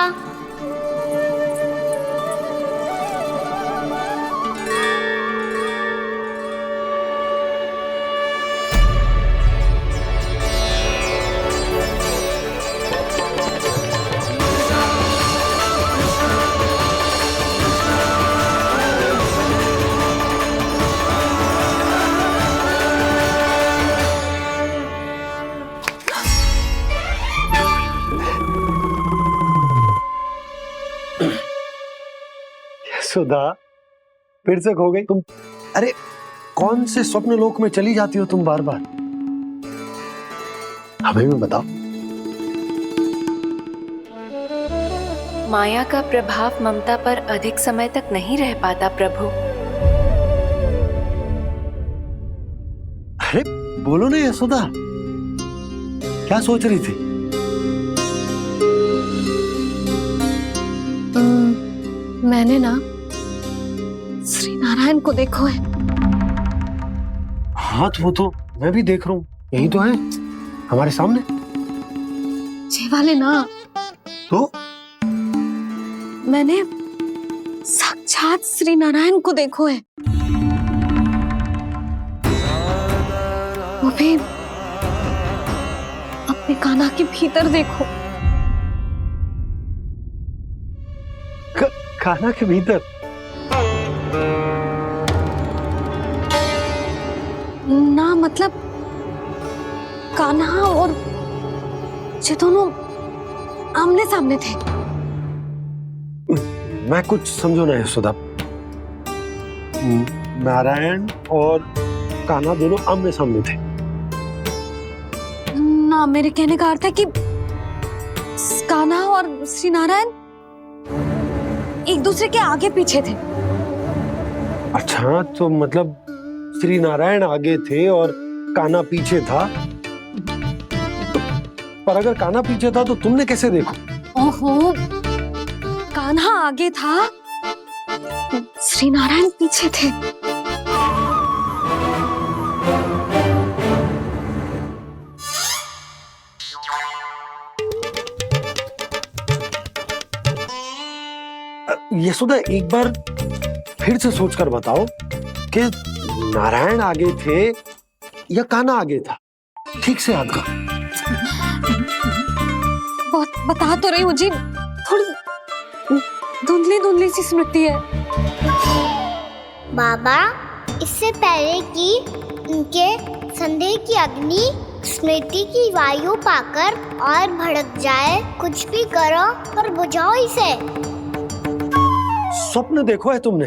सुधा, फिर से खो गई तुम। अरे कौन से स्वप्न लोक में चली जाती हो तुम बार बार? हमें भी बताओ। माया का प्रभाव ममता पर अधिक समय तक नहीं रह पाता प्रभु। अरे बोलो ना यशोदा, क्या सोच रही थी? मैंने ना श्री नारायण को देखो है। हाँ तो वो तो मैं भी देख रहा हूँ, यही तो है हमारे सामने। ये वाले ना, तो मैंने साक्षात श्री नारायण को देखो है, वो भी अपने कान्हा के भीतर देखो। कान्हा के भीतर? ना मतलब कान्हा और ये दोनों आमने सामने थे। मैं कुछ समझो ना यशोदा। नारायण और कान्हा दोनों आमने सामने थे? ना, मेरे कहने का अर्थ है कि कान्हा और श्री नारायण एक दूसरे के आगे पीछे थे। अच्छा, तो मतलब श्री नारायण आगे थे और कान्हा पीछे था। पर अगर कान्हा पीछे था तो तुमने कैसे देखा? ओहो, कान्हा आगे था, श्री नारायण पीछे थे। यशोदा, एक बार फिर से सोचकर बताओ कि नारायण आगे थे या कान्हा आगे था? ठीक से याद कर। बहुत बता तो रही हूँ जी, थोड़ी धुंधली धुंधली सी स्मृति है। बाबा, इससे पहले कि उनके संदेह की अग्नि स्मृति की वायु पाकर और भड़क जाए, कुछ भी करो पर बुझाओ इसे। स्वप्न देखो है तुमने?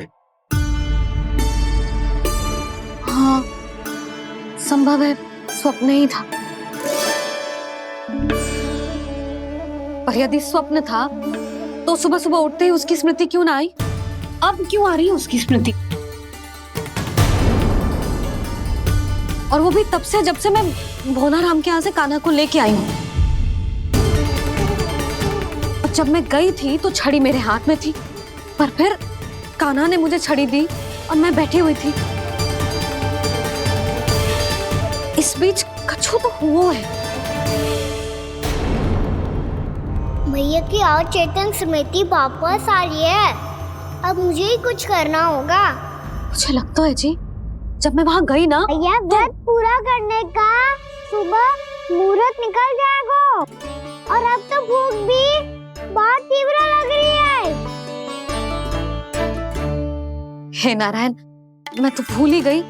हाँ, संभव है स्वप्न ही था। पर यदि स्वप्न था तो सुबह सुबह उठते ही उसकी स्मृति क्यों ना आई? अब क्यों आ रही है उसकी स्मृति? और वो भी तब से जब से मैं भोलाराम के यहाँ से कान्हा को लेके आई हूँ। और जब मैं गई थी तो छड़ी मेरे हाथ में थी, पर फिर कान्हा ने मुझे छड़ी दी और मैं बैठी हुई थी। इस बीच कछु तो हुआ है। भैया की अचेतन स्मृति वापस आ रही है। अब मुझे ही कुछ करना होगा। मुझे लगता है जी, जब मैं वहाँ गई ना, भैया व्रत पूरा करने का सुबह मुहूर्त निकल जाएगा और अब तो भूख भी बहुत तीव्र लग रही है। हे नारायण, मैं तो भूल ही गई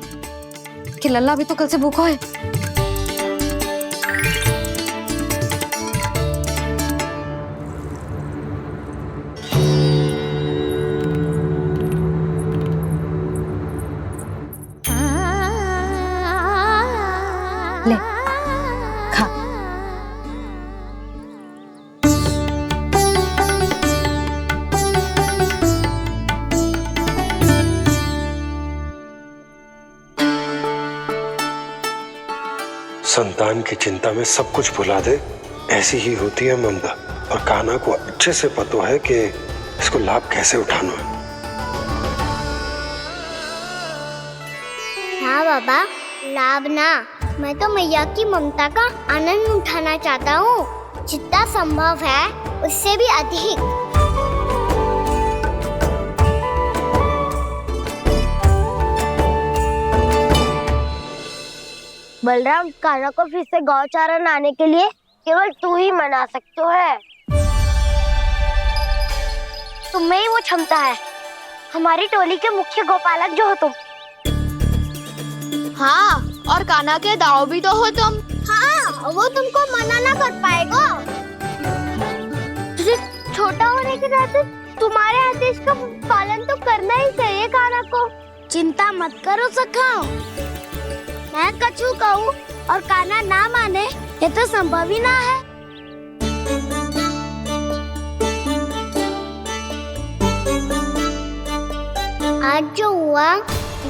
कि लल्ला भी तो कल से भूखा है। ले, खा। संतान की चिंता में सब कुछ भुला दे, ऐसी ही होती है ममता। और कान्हा को अच्छे से पता है कि इसको लाभ कैसे उठाना है। हाँ बाबा, लाभ ना, मैं तो मैया की ममता का आनंद उठाना चाहता हूँ, जितना संभव है उससे भी अधिक। बलराम, कान्हा को फिर से गौचारण आने के लिए केवल तू ही मना सकते है। तुम में ही वो क्षमता है, हमारी टोली के मुख्य गोपालक जो हो तुम। हाँ, और कान्हा के दाव भी तो हो तुम। हाँ, वो तुमको मना ना कर पाएगा। तुझे छोटा होने के नाते तुम्हारे आदेश का पालन तो करना ही चाहिए कान्हा को। चिंता मत करो सखा, मैं कछु कहूँ और कान्हा ना माने, ये तो संभव ही ना है। आज जो हुआ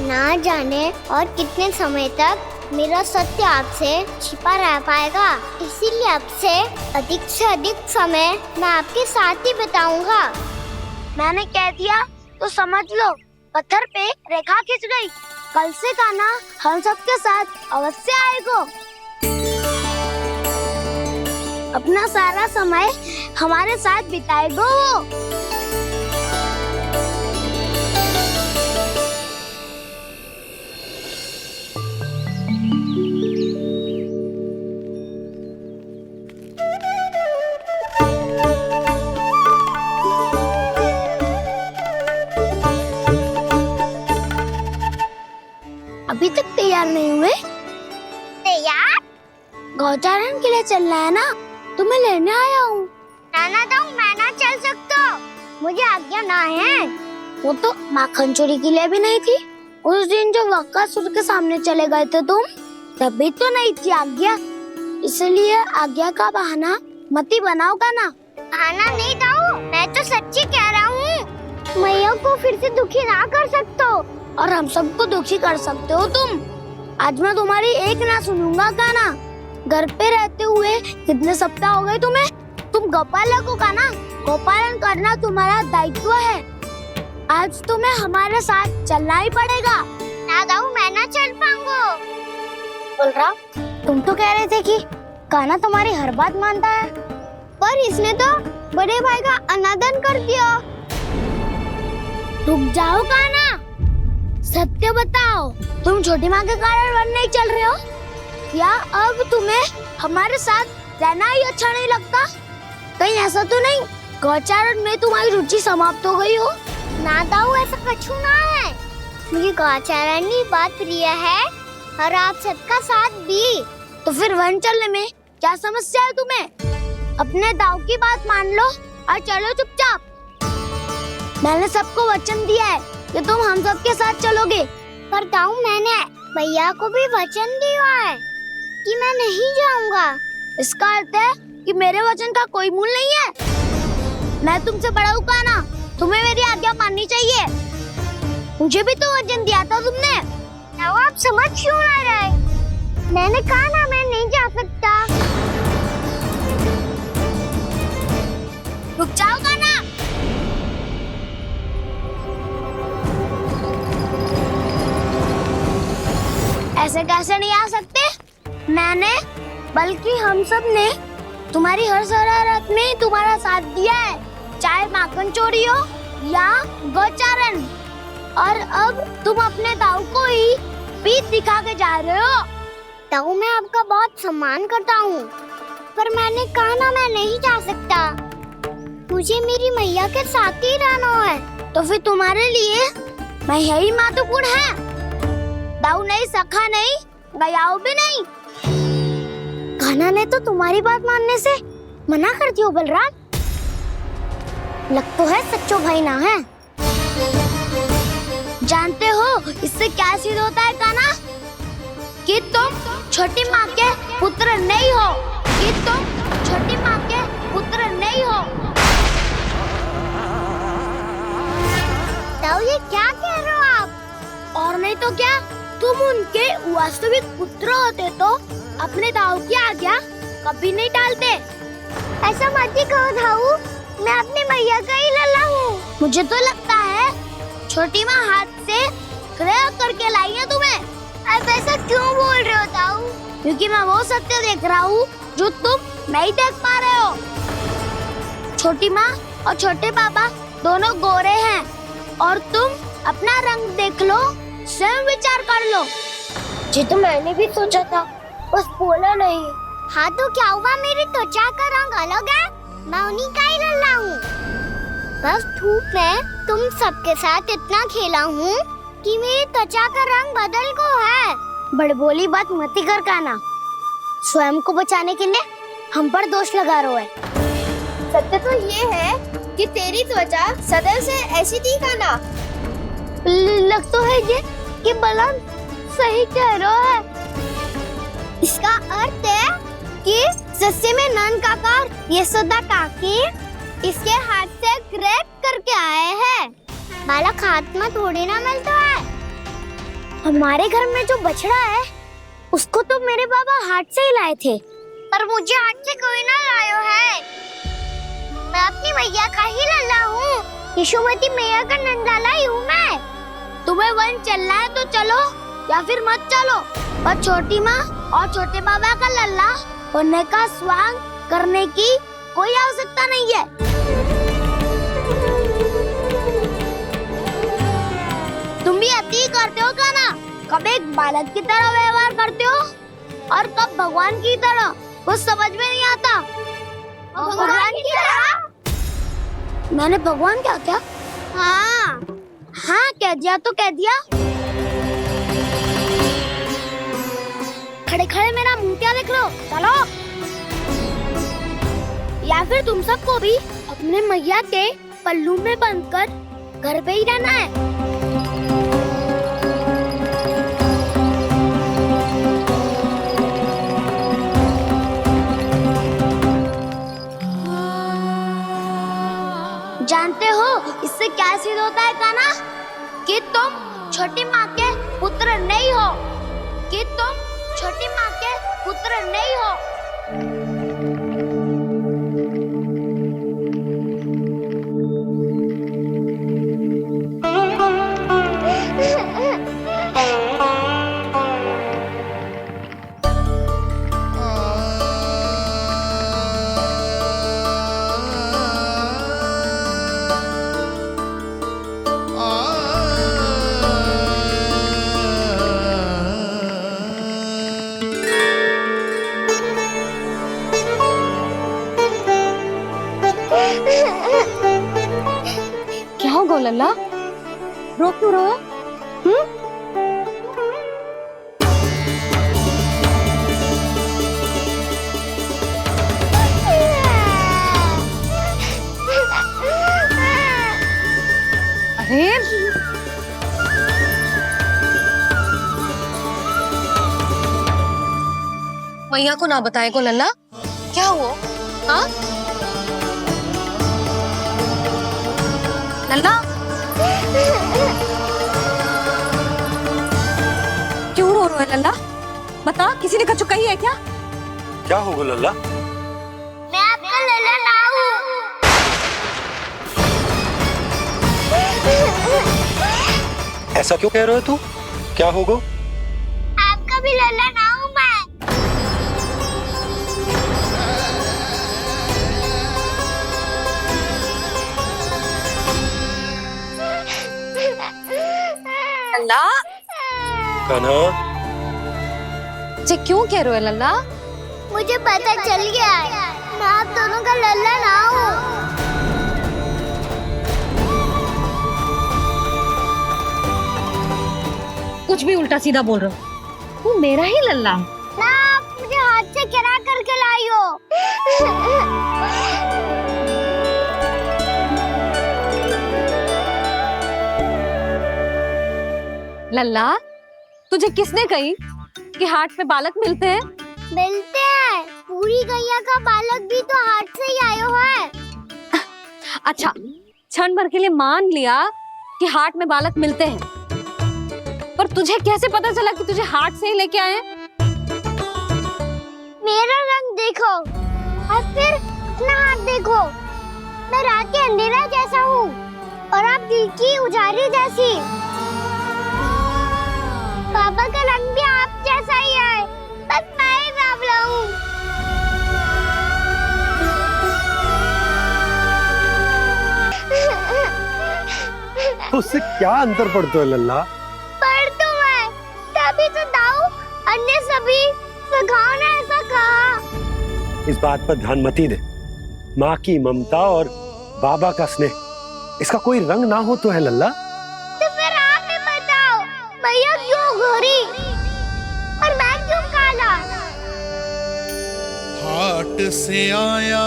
ना जाने और कितने समय तक मेरा सत्य आपसे छिपा रह पाएगा, इसीलिए आपसे अधिक से अधिक समय मैं आपके साथ ही बिताऊंगा। मैंने कह दिया तो समझ लो, पत्थर पे रेखा खिंच गई। कल से कान्हा हम सबके साथ अवश्य आएगा। अपना सारा समय हमारे साथ बिताएगा वो। अभी तक तैयार नहीं हुए? तैयार? गौचारण के लिए चलना है ना, तुम्हें लेने आया हूँ। नाना तो मैं ना चल सकता, मुझे आज्ञा ना है। वो तो माखन चोरी के लिए भी नहीं थी। उस दिन जो वक्कासुर के सामने चले गए थे तुम, तभी तो नहीं थी आज्ञा। इसलिए आज्ञा का बहाना मत ही बनाओ ना। बहाना नहीं था, मैं तो सच्ची कह रहा हूँ। मैया को फिर से दुखी ना कर सकते हो और हम सबको दुखी कर सकते हो तुम। आज मैं तुम्हारी एक ना सुनूंगा कान्हा। घर पे रहते हुए कितने सप्ताह हो गए तुम्हें? तुम गोपालक हो कान्हा, गोपालन करना तुम्हारा दायित्व है। आज तुम्हें हमारे साथ चलना ही पड़ेगा। ना दाऊ, मैं ना चल पाऊंगा। बलराम, तुम तो कह रहे थे कि कान्हा तुम्हारी हर बात मानता है, पर इसने तो बड़े भाई का अनादर कर दिया। रुक जाओ कान्हा, सत्य बताओ, तुम छोटी माँ के कारण वन नहीं चल रहे हो या अब तुम्हें हमारे साथ रहना ही अच्छा नहीं लगता? कहीं ऐसा तो नहीं गौचारण में तुम्हारी रुचि समाप्त हो गई हो? ना दाऊ, ऐसा कछु ना है। मुझे गौचारणी बहुत प्रिय है और आप सबका साथ भी। तो फिर वन चलने में क्या समस्या है तुम्हें? अपने दाऊ की बात मान लो और चलो चुपचाप। मैंने सबको वचन दिया है कि तुम हम सबके साथ चलोगे। पर दाऊ, मैंने भैया को भी वचन दिया है कि मैं नहीं जाऊंगा। इसका अर्थ है कि मेरे वचन का कोई मूल नहीं है। मैं तुमसे बड़ा हूँ कान्हा, तुम्हें मेरी आज्ञा माननी चाहिए। मुझे भी तो वचन दिया था तुमने। दाऊ, आप समझ क्यों आ रहे? मैंने कहा ना मैं नहीं जा सकता। रुक जाओ कान्हा। ऐसे कैसे नहीं आ सकते? मैंने बल्कि हम सब ने तुम्हारी हर शरारत में तुम्हारा साथ दिया है, चाहे माखन चोरी हो या गौचारण। और अब तुम अपने दाऊ को ही पीठ दिखा के जा रहे हो। दाऊ, मैं आपका बहुत सम्मान करता हूँ, पर मैंने कहा ना मैं नहीं जा सकता। मुझे मेरी मैया के साथ ही रहना है। तो फिर तुम्हारे लिए मैं यही महत्वपूर्ण है। दाऊ नहीं, सखा नहीं, गयाऊ भी नहीं। कान्हा ने तो तुम्हारी बात मानने से मना कर दियो बलराम। लग तो है सच्चो भाई ना है। जानते हो इससे क्या सिद्ध होता है कान्हा? कि तुम छोटी माँ के पुत्र नहीं हो, कि तुम छोटी माँ के पुत्र नहीं हो। दाऊ, ये क्या कह रहे हो आप? और नहीं तो क्या, तुम उनके वास्तविक पुत्र होते तो अपने दाऊ की आज्ञा कभी नहीं टालते। ऐसा मत ही कहो दाऊ, मैं अपनी मैया का ही लल्ला हूँ। मुझे तो लगता है छोटी माँ हाथ से ग्रह करके लाई है तुम्हें। आप ऐसा क्यों बोल रहे हो दाऊ? क्योंकि मैं वो सत्य देख रहा हूँ जो तुम नहीं देख पा रहे हो। छोटी माँ और छोटे पापा दोनों गोरे हैं और तुम अपना रंग देख लो, स्वयं विचार कर लो। जी तो मैंने भी सोचा था, बस बोला नहीं। हाँ तो क्या हुआ, मेरी त्वचा का रंग अलग है, मैं उन्हीं का ही लल्ला हूँ। बस धूप में तुम सबके साथ इतना खेला हूँ कि मेरी त्वचा का रंग बदल को है। बड़बोली बात मत ही कर कान्हा। स्वयं को बचाने के लिए हम पर दोष लगा रहे है। सत्य तो ये है कि तेरी त्वचा सदैव से ऐसी थी कान्हा। लग तो है ये कि बलराम सही कह रहा है। इसका अर्थ है कि सस्ते में नन काका यशोदा काकी इसके हाथ से ग्रेट करके आए हैं। बालक हाथ में थोड़ी ना मिलता है। हमारे घर में जो बछड़ा है उसको तो मेरे बाबा हाथ से ही लाए थे, पर मुझे हाथ से कोई ना लायो है। मैं अपनी मैया का ही लल्ला हूँ, यशोमती मैया का नंदलाला ही हूँ मैं। तुम्हें वन चलना है तो चलो या फिर मत चलो, पर छोटी माँ और छोटे बाबा का लल्ला होने का स्वांग करने की कोई आवश्यकता नहीं है। तुम भी अति करते हो कान्हा, कब एक बालक की तरह व्यवहार करते हो और कब भगवान की तरह, कुछ समझ में नहीं आता। भगवान की तरह? मैंने भगवान क्या किया? हाँ हाँ कह दिया तो कह दिया। खड़े खड़े मेरा मुंह क्या देख लो, चलो। या फिर तुम सबको भी अपने मैया के पल्लू में बंधकर घर पे ही रहना है। जानते हो इससे क्या सिद्ध होता है कान्हा? कि तुम छोटी माँ के पुत्र नहीं हो, कि तुम छोटी माँ के पुत्र नहीं हो। क्या हो गोलल्ला, रो क्यों रहो? अरे मैया को ना बताए को लल्ला, क्या हुआ? हाँ लल्ला, क्यों रो रहे हो लल्ला? बता, किसी ने कछु कही है क्या? क्या होगा लल्ला? मैं आपका लल्ला ना हूँ। ऐसा क्यों कह रहे हो तू? क्या होगा? आपका भी लल्ला ना हूँ मैं। लल्ला, कान्हा, जी क्यों कह रहे हो लल्ला? मुझे पता चल गया है, मैं आप दोनों का लल्ला ना हूँ। कुछ भी उल्टा सीधा बोल रहे हो, तू मेरा ही लल्ला है ना, आप मुझे हाथ से गिरा करके लाई हो। लल्ला, तुझे किसने कही कि हाट में बालक मिलते हैं? मिलते हैं, पूरी गैया का बालक भी तो हाट से ही आयो है। अच्छा, क्षण भर के लिए मान लिया कि हाट में बालक मिलते हैं, पर तुझे कैसे पता चला कि तुझे हाट से ही लेके आए हैं? मेरा रंग देखो और फिर अपना हाथ देखो। मैं रात के अंधेरा जैसा हूँ और आप दिल की उजाली जैसी। पापा का रंग भी आप जैसा ही है, बस मैं ही बावला हूँ। उससे क्या अंतर पड़ता है लल्ला? पर तो मैं तभी तो दाऊ अन्य सभी सखाओ ने ऐसा कहा। इस बात पर ध्यान मत ही दे। माँ की ममता और बाबा का स्नेह, इसका कोई रंग ना हो तो है लल्ला? तो फिर आप ही बताओ, भैया क्यों गोरी और मैं क्यों काला? हाट से आया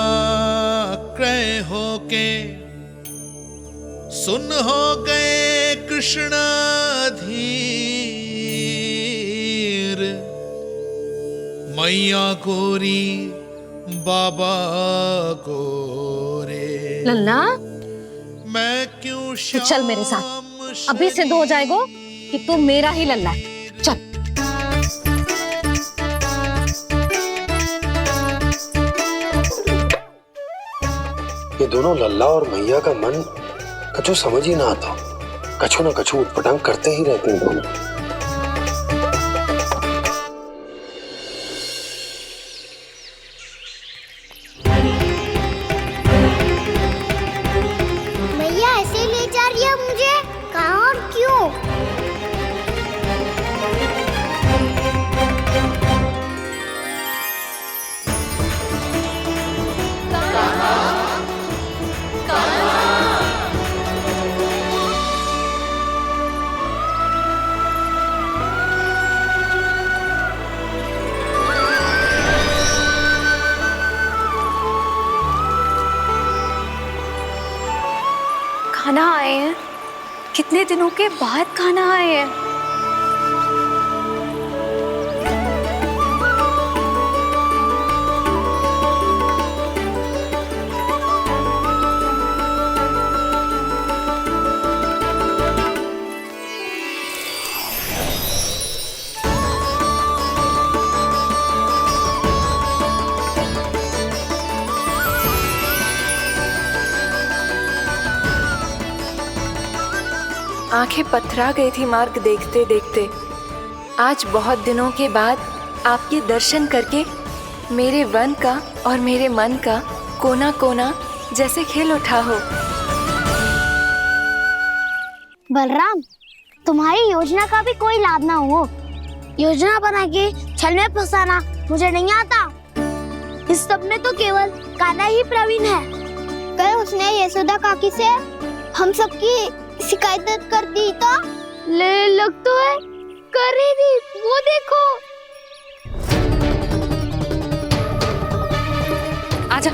क्रय होके, सुन हो गए कृष्ण धीर। मैया गोरी बाबा गोरे। लल्ला, मैं क्यों तू चल मेरे साथ, अभी सिद्ध हो जाएगा कि तू मेरा ही लल्ला है। चल। ये दोनों लल्ला और मैया का मन कछु समझ ही ना आता, कछु ना कछु उटपटांग करते ही रहते हैं दोनों। भैया ऐसे ले जा रही है मुझे, कहाँ और क्यों? खाना आए हैं, कितने दिनों के बाद खाना आए हैं। आंखें पथरा गई थी मार्ग देखते देखते। आज बहुत दिनों के बाद आपके दर्शन करके मेरे वन का और मेरे मन का कोना कोना जैसे खिल उठा हो। बलराम, तुम्हारी योजना का भी कोई लाभ ना हो। योजना बना के छल में फंसाना मुझे नहीं आता। इस सब में तो केवल कान्हा ही प्रवीण है। कल उसने यशोदा काकी से हम सबकी शिकायत कर दी तो ले लग तो है कर रही थी, वो देखो। आजा।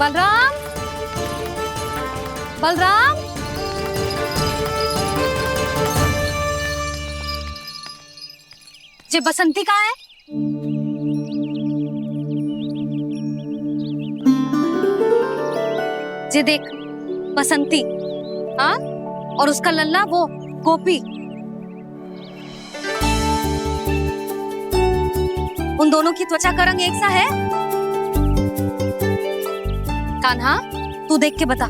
बलराम, बलराम, ये बसंती कहाँ है? ये देख बसंती, हाँ, और उसका लल्ला वो गोपी। उन दोनों की त्वचा का रंग एक सा है? कान्हा, तू देख के बता,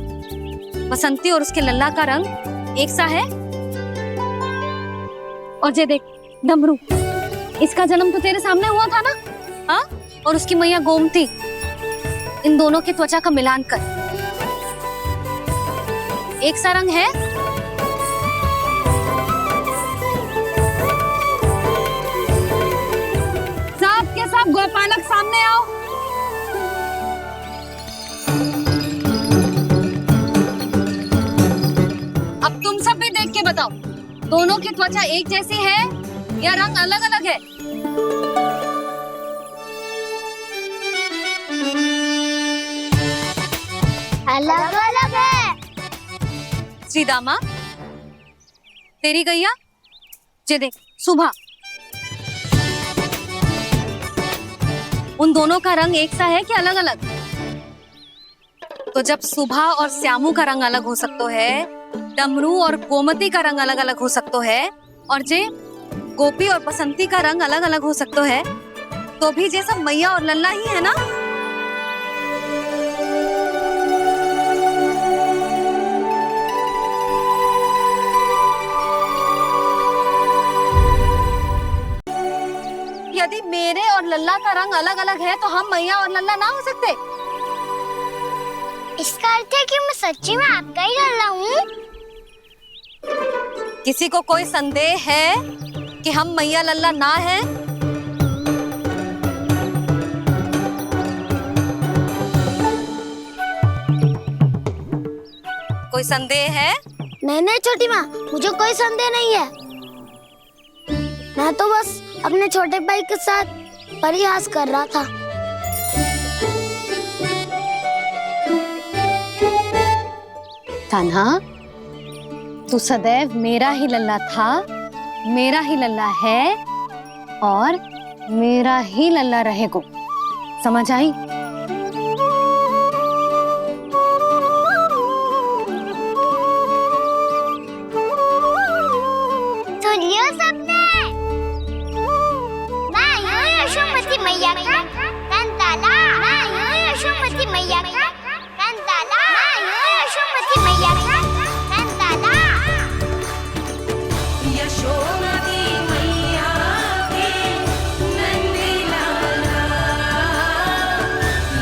बसंती और उसके लल्ला का रंग एक सा है? और ये देख डमरू, इसका जन्म तो तेरे सामने हुआ था ना, हाँ? और उसकी मैया गोमती, इन दोनों की त्वचा का मिलान कर, एक सा रंग है? सब के सब गोपालक सामने आओ। अब तुम सब भी देख के बताओ, दोनों की त्वचा एक जैसी है या रंग अलग अलग है? अलग अलग है। श्रीदामा, तेरी गैया, ये देख सुबह, उन दोनों का रंग एक सा है कि अलग अलग? तो जब सुबह और श्यामू का रंग अलग हो सकता है, डमरू और गोमती का रंग अलग अलग हो सकता है, और जे गोपी और बसंती का रंग अलग अलग हो सकता है, तो भी जे सब मैया और लल्ला ही है ना? यदि मेरे और लल्ला का रंग अलग अलग है तो हम मैया और लल्ला ना हो सकते? इसका अर्थ है कि मैं सच्ची में आपका ही लल्ला हूँ? किसी को कोई संदेह है कि हम मैया लल्ला ना हैं? कोई संदेह है? नहीं छोटी माँ, मुझे कोई संदेह नहीं है। मैं तो बस अपने छोटे भाई के साथ परिहास कर रहा था। कान्हा, तू सदैव मेरा ही लल्ला था, मेरा ही लल्ला है और मेरा ही लल्ला रहेगा। समझ आई? सुनियो सबने, मैं हूँ यशोमती मैया का कंताला, मैं हूँ यशोमती मैया का कंताला, मैं हूँ यशोमती मैया का कंताला। यशोमती मैया के नंदी लाला,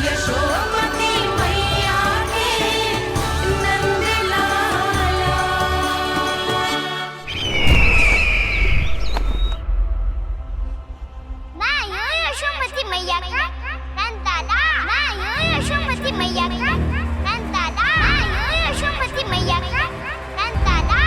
यशोमती मैया के नंदी लाला। मैं हूँ यशोमती मैया का कंताला, मैं हूँ यशोमती मैया का कंताला, मैं हूँ यशोमती मैया का कंताला।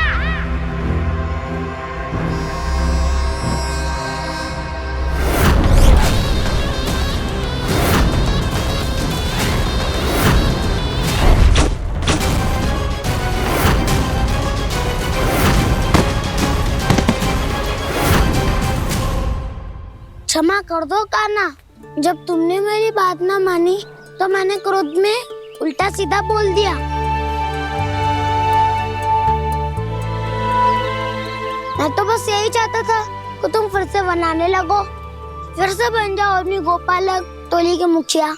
क्षमा कर दो कान्हा, जब तुमने मेरी बात ना मानी तो मैंने क्रोध में उल्टा सीधा बोल दिया। मैं तो बस यही चाहता था कि तुम फिर से बनाने लगो, फिर से बन जाओ अपनी गोपालक टोली के मुखिया।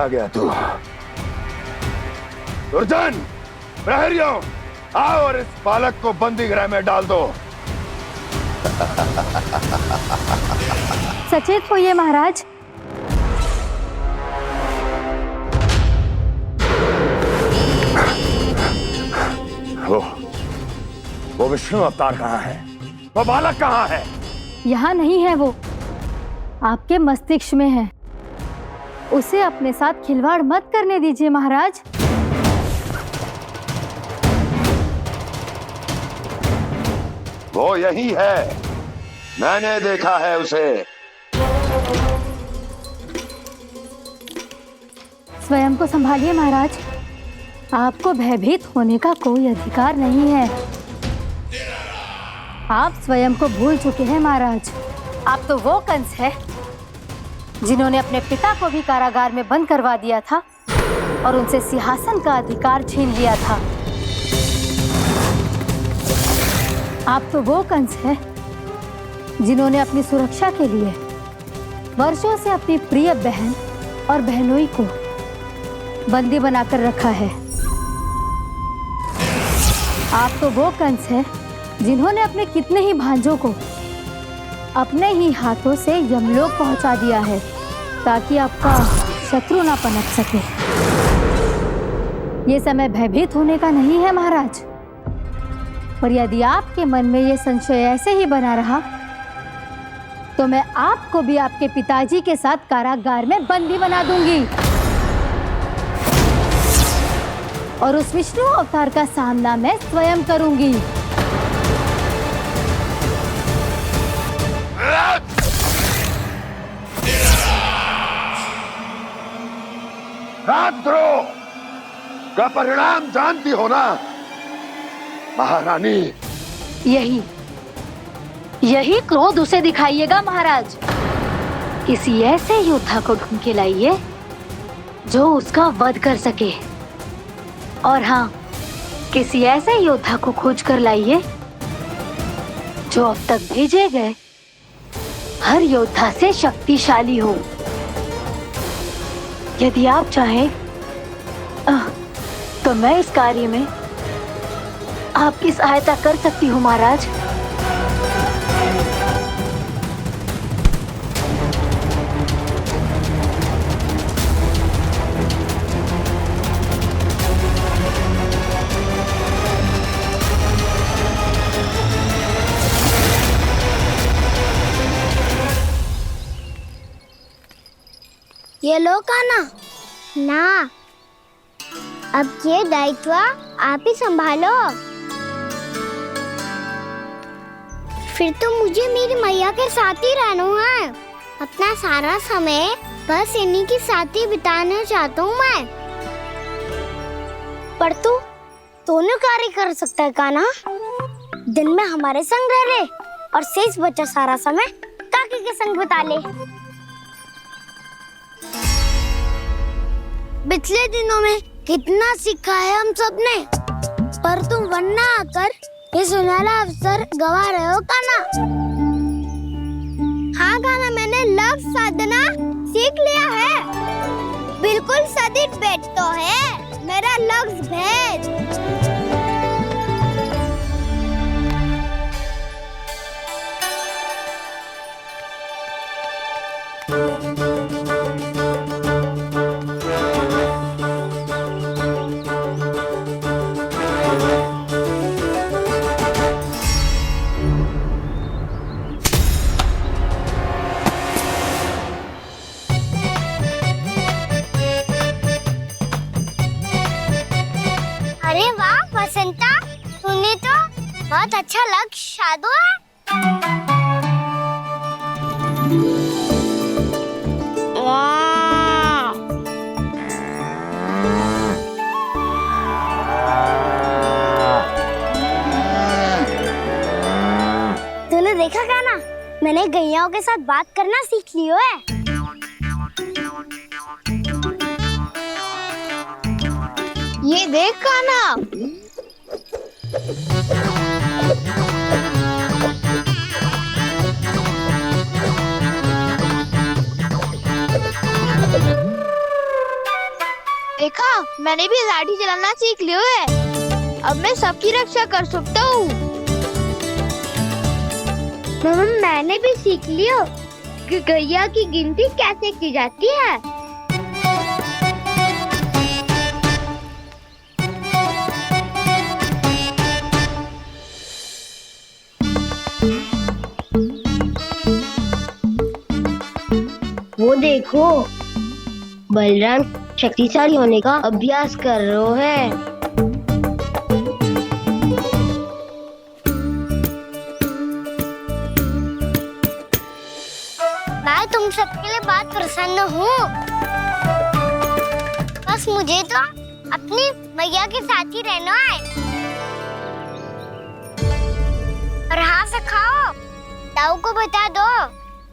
आ गया तू। दुर्जन, प्रहरियों, आओ और इस बालक को बंदी गृह में डाल दो। सचेत होइए महाराज। वो विष्णु अवतार कहाँ है? वो बालक कहाँ है? यहाँ नहीं है वो, आपके मस्तिष्क में है। उसे अपने साथ खिलवाड़ मत करने दीजिए महाराज। वो यही है, मैंने देखा है उसे। स्वयं को संभालिए महाराज, आपको भयभीत होने का कोई अधिकार नहीं है। आप स्वयं को भूल चुके हैं महाराज। आप तो वो कंस है जिन्होंने अपने पिता को भी कारागार में बंद करवा दिया था और उनसे सिंहासन का अधिकार छीन लिया था। आप तो वो कंस है जिन्होंने अपनी सुरक्षा के लिए वर्षों से अपनी प्रिय बहन और बहनोई को बंदी बनाकर रखा है। आप तो वो कंस है जिन्होंने अपने कितने ही भांजों को अपने ही हाथों से यमलोक पहुंचा दिया है ताकि आपका शत्रु ना पनप सके। ये समय भयभीत होने का नहीं है महाराज, पर यदि आपके मन में ये संशय ऐसे ही बना रहा तो मैं आपको भी आपके पिताजी के साथ कारागार में बंदी बना दूंगी और उस विष्णु अवतार का सामना मैं स्वयं करूंगी। राजद्रोह का परिणाम जानती हो ना महारानी? यही क्रोध उसे दिखाइएगा महाराज। किसी ऐसे योद्धा को ढूंढ के लाइए जो उसका वध कर सके, और हाँ, किसी ऐसे योद्धा को खोज कर लाइए जो अब तक भेजे गए हर योद्धा से शक्तिशाली हो। यदि आप चाहें तो मैं इस कार्य में आपकी सहायता कर सकती हूँ महाराज। ये लो काना। ना, अब ये दायित्व आप ही संभालो। फिर तो मुझे मेरी मैया के साथ ही रहना है। अपना सारा समय बस इन्हीं के साथ ही बिताना चाहता हूँ मैं। पर तू दोनों कार्य कर सकता है काना। दिन में हमारे संग रह ले और शेष बचा सारा समय काकी के संग बिता ले। पिछले दिनों में कितना सीखा है हम सब ने, पर तुम वरना आकर ये सुनहरा अवसर गवा रहे हो काना। हाँ काना, मैंने लक्ष्य साधना सीख लिया है। बिल्कुल सदित भेद तो है मेरा लक्ष्य भेद। अरे वाह बसंता, तूने तो बहुत अच्छा लक्ष्य साधा है। वाह, तूने देखा क्या ना, मैंने गैयाओं के साथ बात करना सीख लियो है। ये देख काना। मैंने भी लाठी चलाना सीख लियो है। अब मैं सबकी रक्षा कर सकता हूँ। मैंने भी सीख लियो कि गैया की गिनती कैसे की जाती है। वो देखो, बलराम शक्तिशाली होने का अभ्यास कर रहे हैं। मैं तुम सबके लिए बहुत प्रसन्न हूँ। बस मुझे तो अपनी मैया के साथ ही रहना है। और हाँ से खाओ, ताऊ को बता दो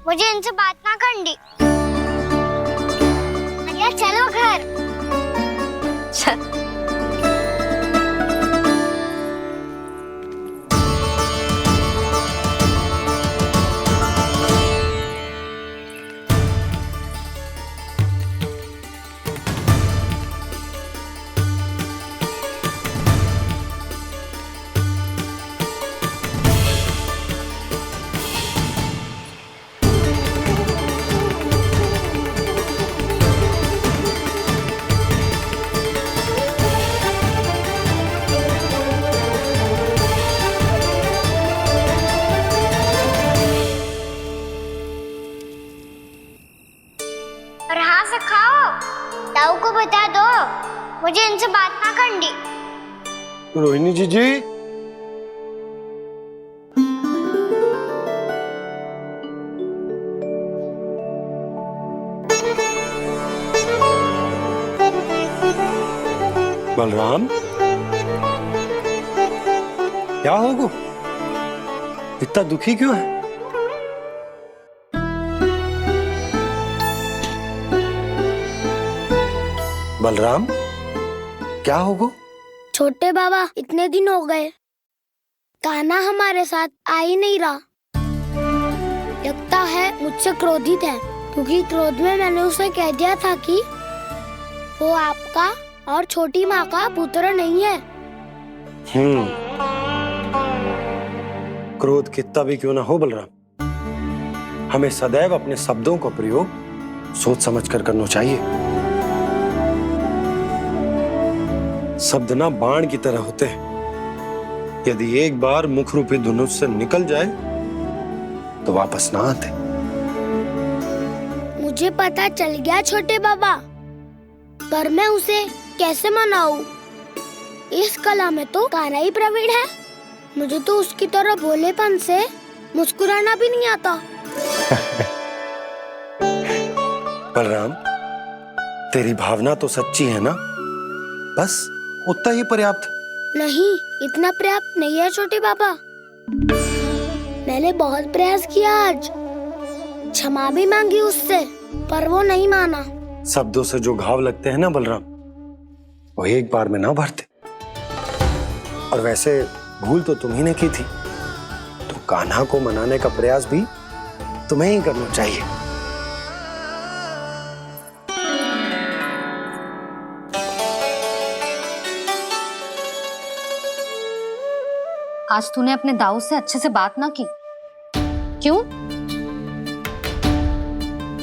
मुझे इनसे बात ना करनी। मैया चलो घर। और हाँ से खाओ, ताऊ को बता दो मुझे इनसे बात ना करनी। रोहिणी जी बलराम, क्या होगा? इतना दुखी क्यों है? बलराम, क्या होगा? छोटे बाबा, इतने दिन हो गए, कान्हा हमारे साथ आ ही नहीं रहा। लगता है मुझसे क्रोधित है, क्योंकि क्रोध में मैंने उसे कह दिया था कि वो आपका और छोटी माँ का पुत्र नहीं है। क्रोध कितना भी क्यों ना हो बलराम, हमें सदैव अपने शब्दों का प्रयोग सोच समझ कर करना चाहिए। शब्द ना बाण की तरह होते हैं, यदि एक बार मुख रूपी धनुष से निकल जाए तो वापस ना आते। मुझे पता चल गया छोटे बाबा, पर मैं उसे कैसे मनाऊं? इस कला में तो कान्हा ही प्रवीण है। मुझे तो उसकी तरह भोलेपन से मुस्कुराना भी नहीं आता। बलराम, तेरी भावना तो सच्ची है ना? बस उतना ही पर्याप्त। नहीं, इतना पर्याप्त नहीं है छोटे बाबा। मैंने बहुत प्रयास किया आज, क्षमा भी मांगी उससे, पर वो नहीं माना। शब्दों से जो घाव लगते हैं ना बलराम, वो एक बार में ना भरते। और वैसे भूल तो तुम्ही ने की थी, तो कान्हा को मनाने का प्रयास भी तुम्हें ही करना चाहिए। आज तूने अपने दाऊ से अच्छे से बात ना की, क्यों?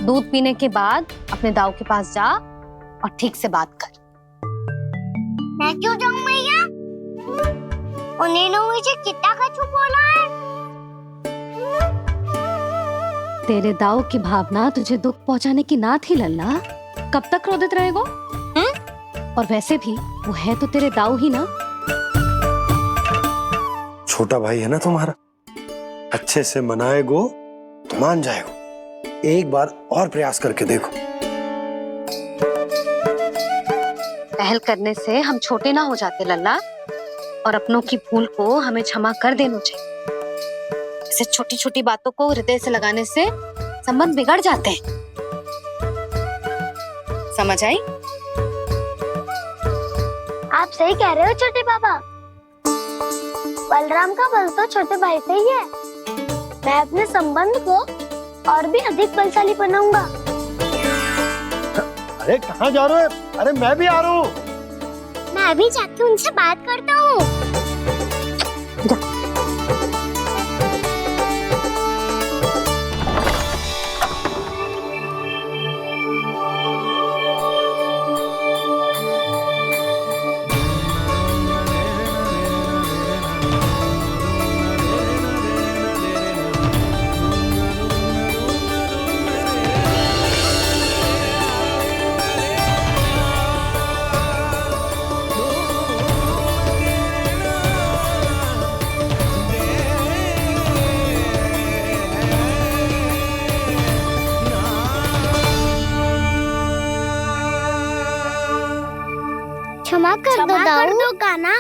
दूध पीने के बाद अपने दाऊ के पास जा और ठीक से बात कर। मैं क्यों जाऊं मैया? उन्होंने मुझे कितना कछु बोला है। तेरे दाऊ की भावना तुझे दुख पहुंचाने की ना थी लल्ला। कब तक क्रोधित रहेगो? और वैसे भी वो है तो तेरे दाऊ ही ना। छोटा भाई है ना तुम्हारा, अच्छे से मनाएगो तो मान जाएगो। एक बार और प्रयास करके देखो। पहल करने से हम छोटे ना हो जाते लल्ला, और अपनों की भूल को हमें क्षमा कर देना चाहिए। ऐसे छोटी छोटी बातों को हृदय से लगाने से संबंध बिगड़ जाते हैं। समझ आई? आप सही कह रहे हो छोटे बाबा। बलराम का बल तो छोटे भाई से ही है। मैं अपने संबंध को और भी अधिक बलशाली बनाऊंगा। अरे कहाँ जा रहे हो? अरे मैं भी आ रहा हूँ। मैं भी जाके उनसे बात करता हूँ। क्षमा कर दो कान्हा।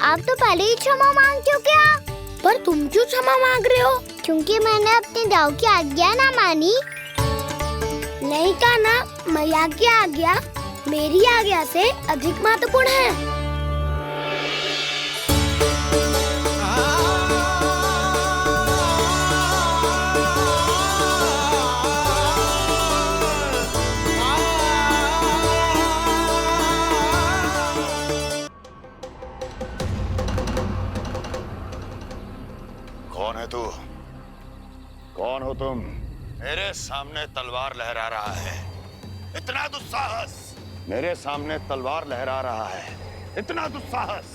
आप तो पहले ही क्षमा मांगते हो क्या? पर तुम क्यों क्षमा मांग रहे हो? क्योंकि मैंने अपने दाऊ की आज्ञा ना मानी। नहीं कान्हा, मैया की आज्ञा मेरी आज्ञा से अधिक महत्वपूर्ण है। कौन है तू? कौन हो तुम? मेरे सामने तलवार लहरा रहा है, इतना दुस्साहस! मेरे सामने तलवार लहरा रहा है, इतना दुस्साहस!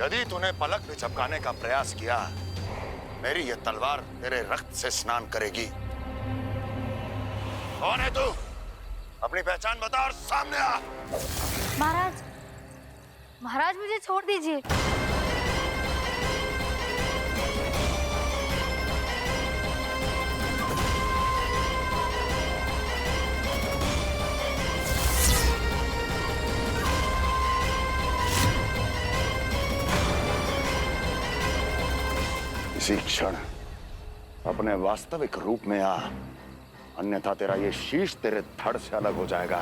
यदि तूने पलक भी झपकाने का प्रयास किया, मेरी ये तलवार तेरे रक्त से स्नान करेगी। कौन है तू? अपनी पहचान बता और सामने आ। महाराज, महाराज मुझे छोड़ दीजिए। इसी क्षण अपने वास्तविक रूप में आ, अन्यथा तेरा ये शीश तेरे धड़ से अलग हो जाएगा।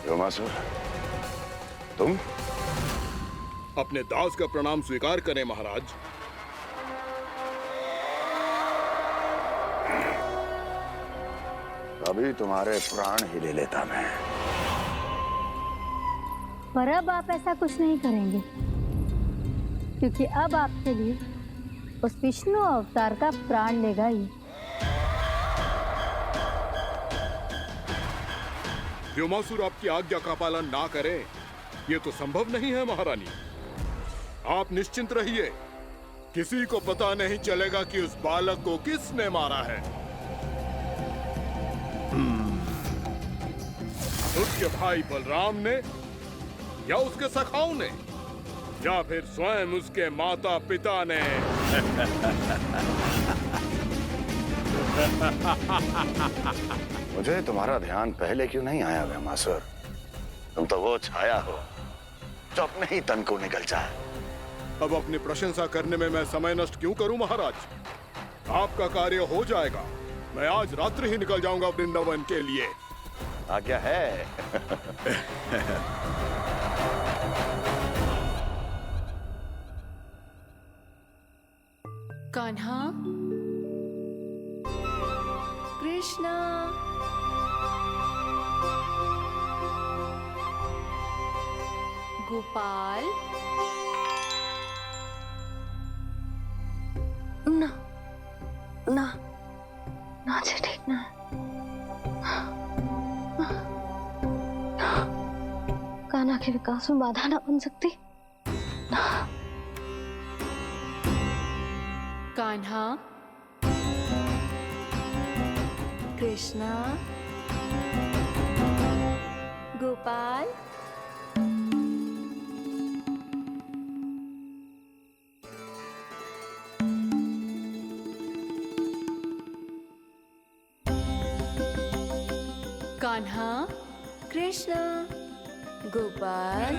योमासुर, तुम? अपने दास का प्रणाम स्वीकार करें महाराज। अभी तुम्हारे प्राण ही ले लेता मैं। पर अब आप ऐसा कुछ नहीं करेंगे, क्योंकि अब आपके लिए उस विष्णु अवतार का प्राण लेगा ही। व्योमासुर आपकी आज्ञा का पालन ना करे, ये तो संभव नहीं है महारानी। आप निश्चिंत रहिए, किसी को पता नहीं चलेगा कि उस बालक को किसने मारा है। उसके भाई बलराम ने, या उसके सखाओं ने, या फिर स्वयं उसके माता पिता ने। मुझे तुम्हारा ध्यान पहले क्यों नहीं आया व्योमासुर? तुम तो वो छाया हो जो अपने ही तन को निकल जाए। अब अपनी प्रशंसा करने में मैं समय नष्ट क्यों करूं महाराज? आपका कार्य हो जाएगा। मैं आज रात्रि ही निकल जाऊंगा वृंदावन के लिए। आज्ञा है। कान्हा, कृष्णा, गोपाल, ना ना ना जी, ठीक ना। कान्हा के विकास में बाधा ना बन सकती। कान्हा, कृष्णा, गोपाल, कान्हा, कृष्णा, गोपाल,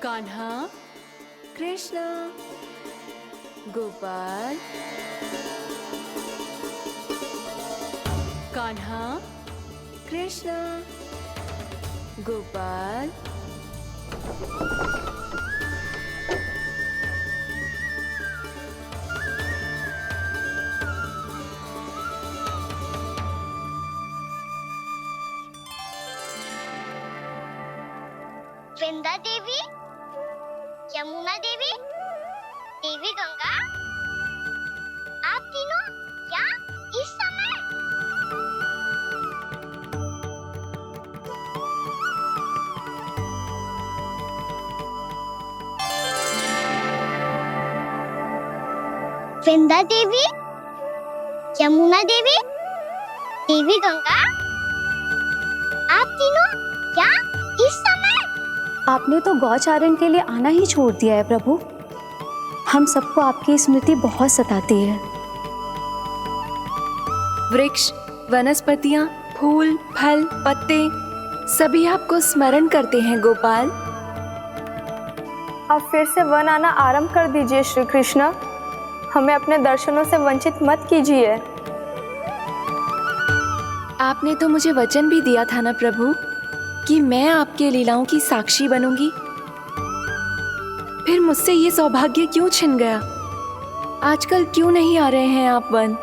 कान्हा, गोपाल, कान्हा, कृष्णा, गोपाल, वृंदा देवी, यमुना देवी, देवी गंगा, आप तीनों यहाँ इस समय? वृंदा देवी, यमुना देवी, देवी गंगा, आप तीनों यहाँ इस समय? आपने तो गौचारण के लिए आना ही छोड़ दिया है प्रभु। हम सबको आपकी स्मृति बहुत सताती है। वृक्ष, वनस्पतियां, फूल, फल, पत्ते सभी आपको स्मरण करते हैं गोपाल। अब फिर से वन आना आरंभ कर दीजिए श्री कृष्ण। हमें अपने दर्शनों से वंचित मत कीजिए। आपने तो मुझे वचन भी दिया था ना प्रभु कि मैं आपके लीलाओं की साक्षी बनूंगी। फिर मुझसे ये सौभाग्य क्यों छिन गया? आजकल क्यों नहीं आ रहे हैं आप वन?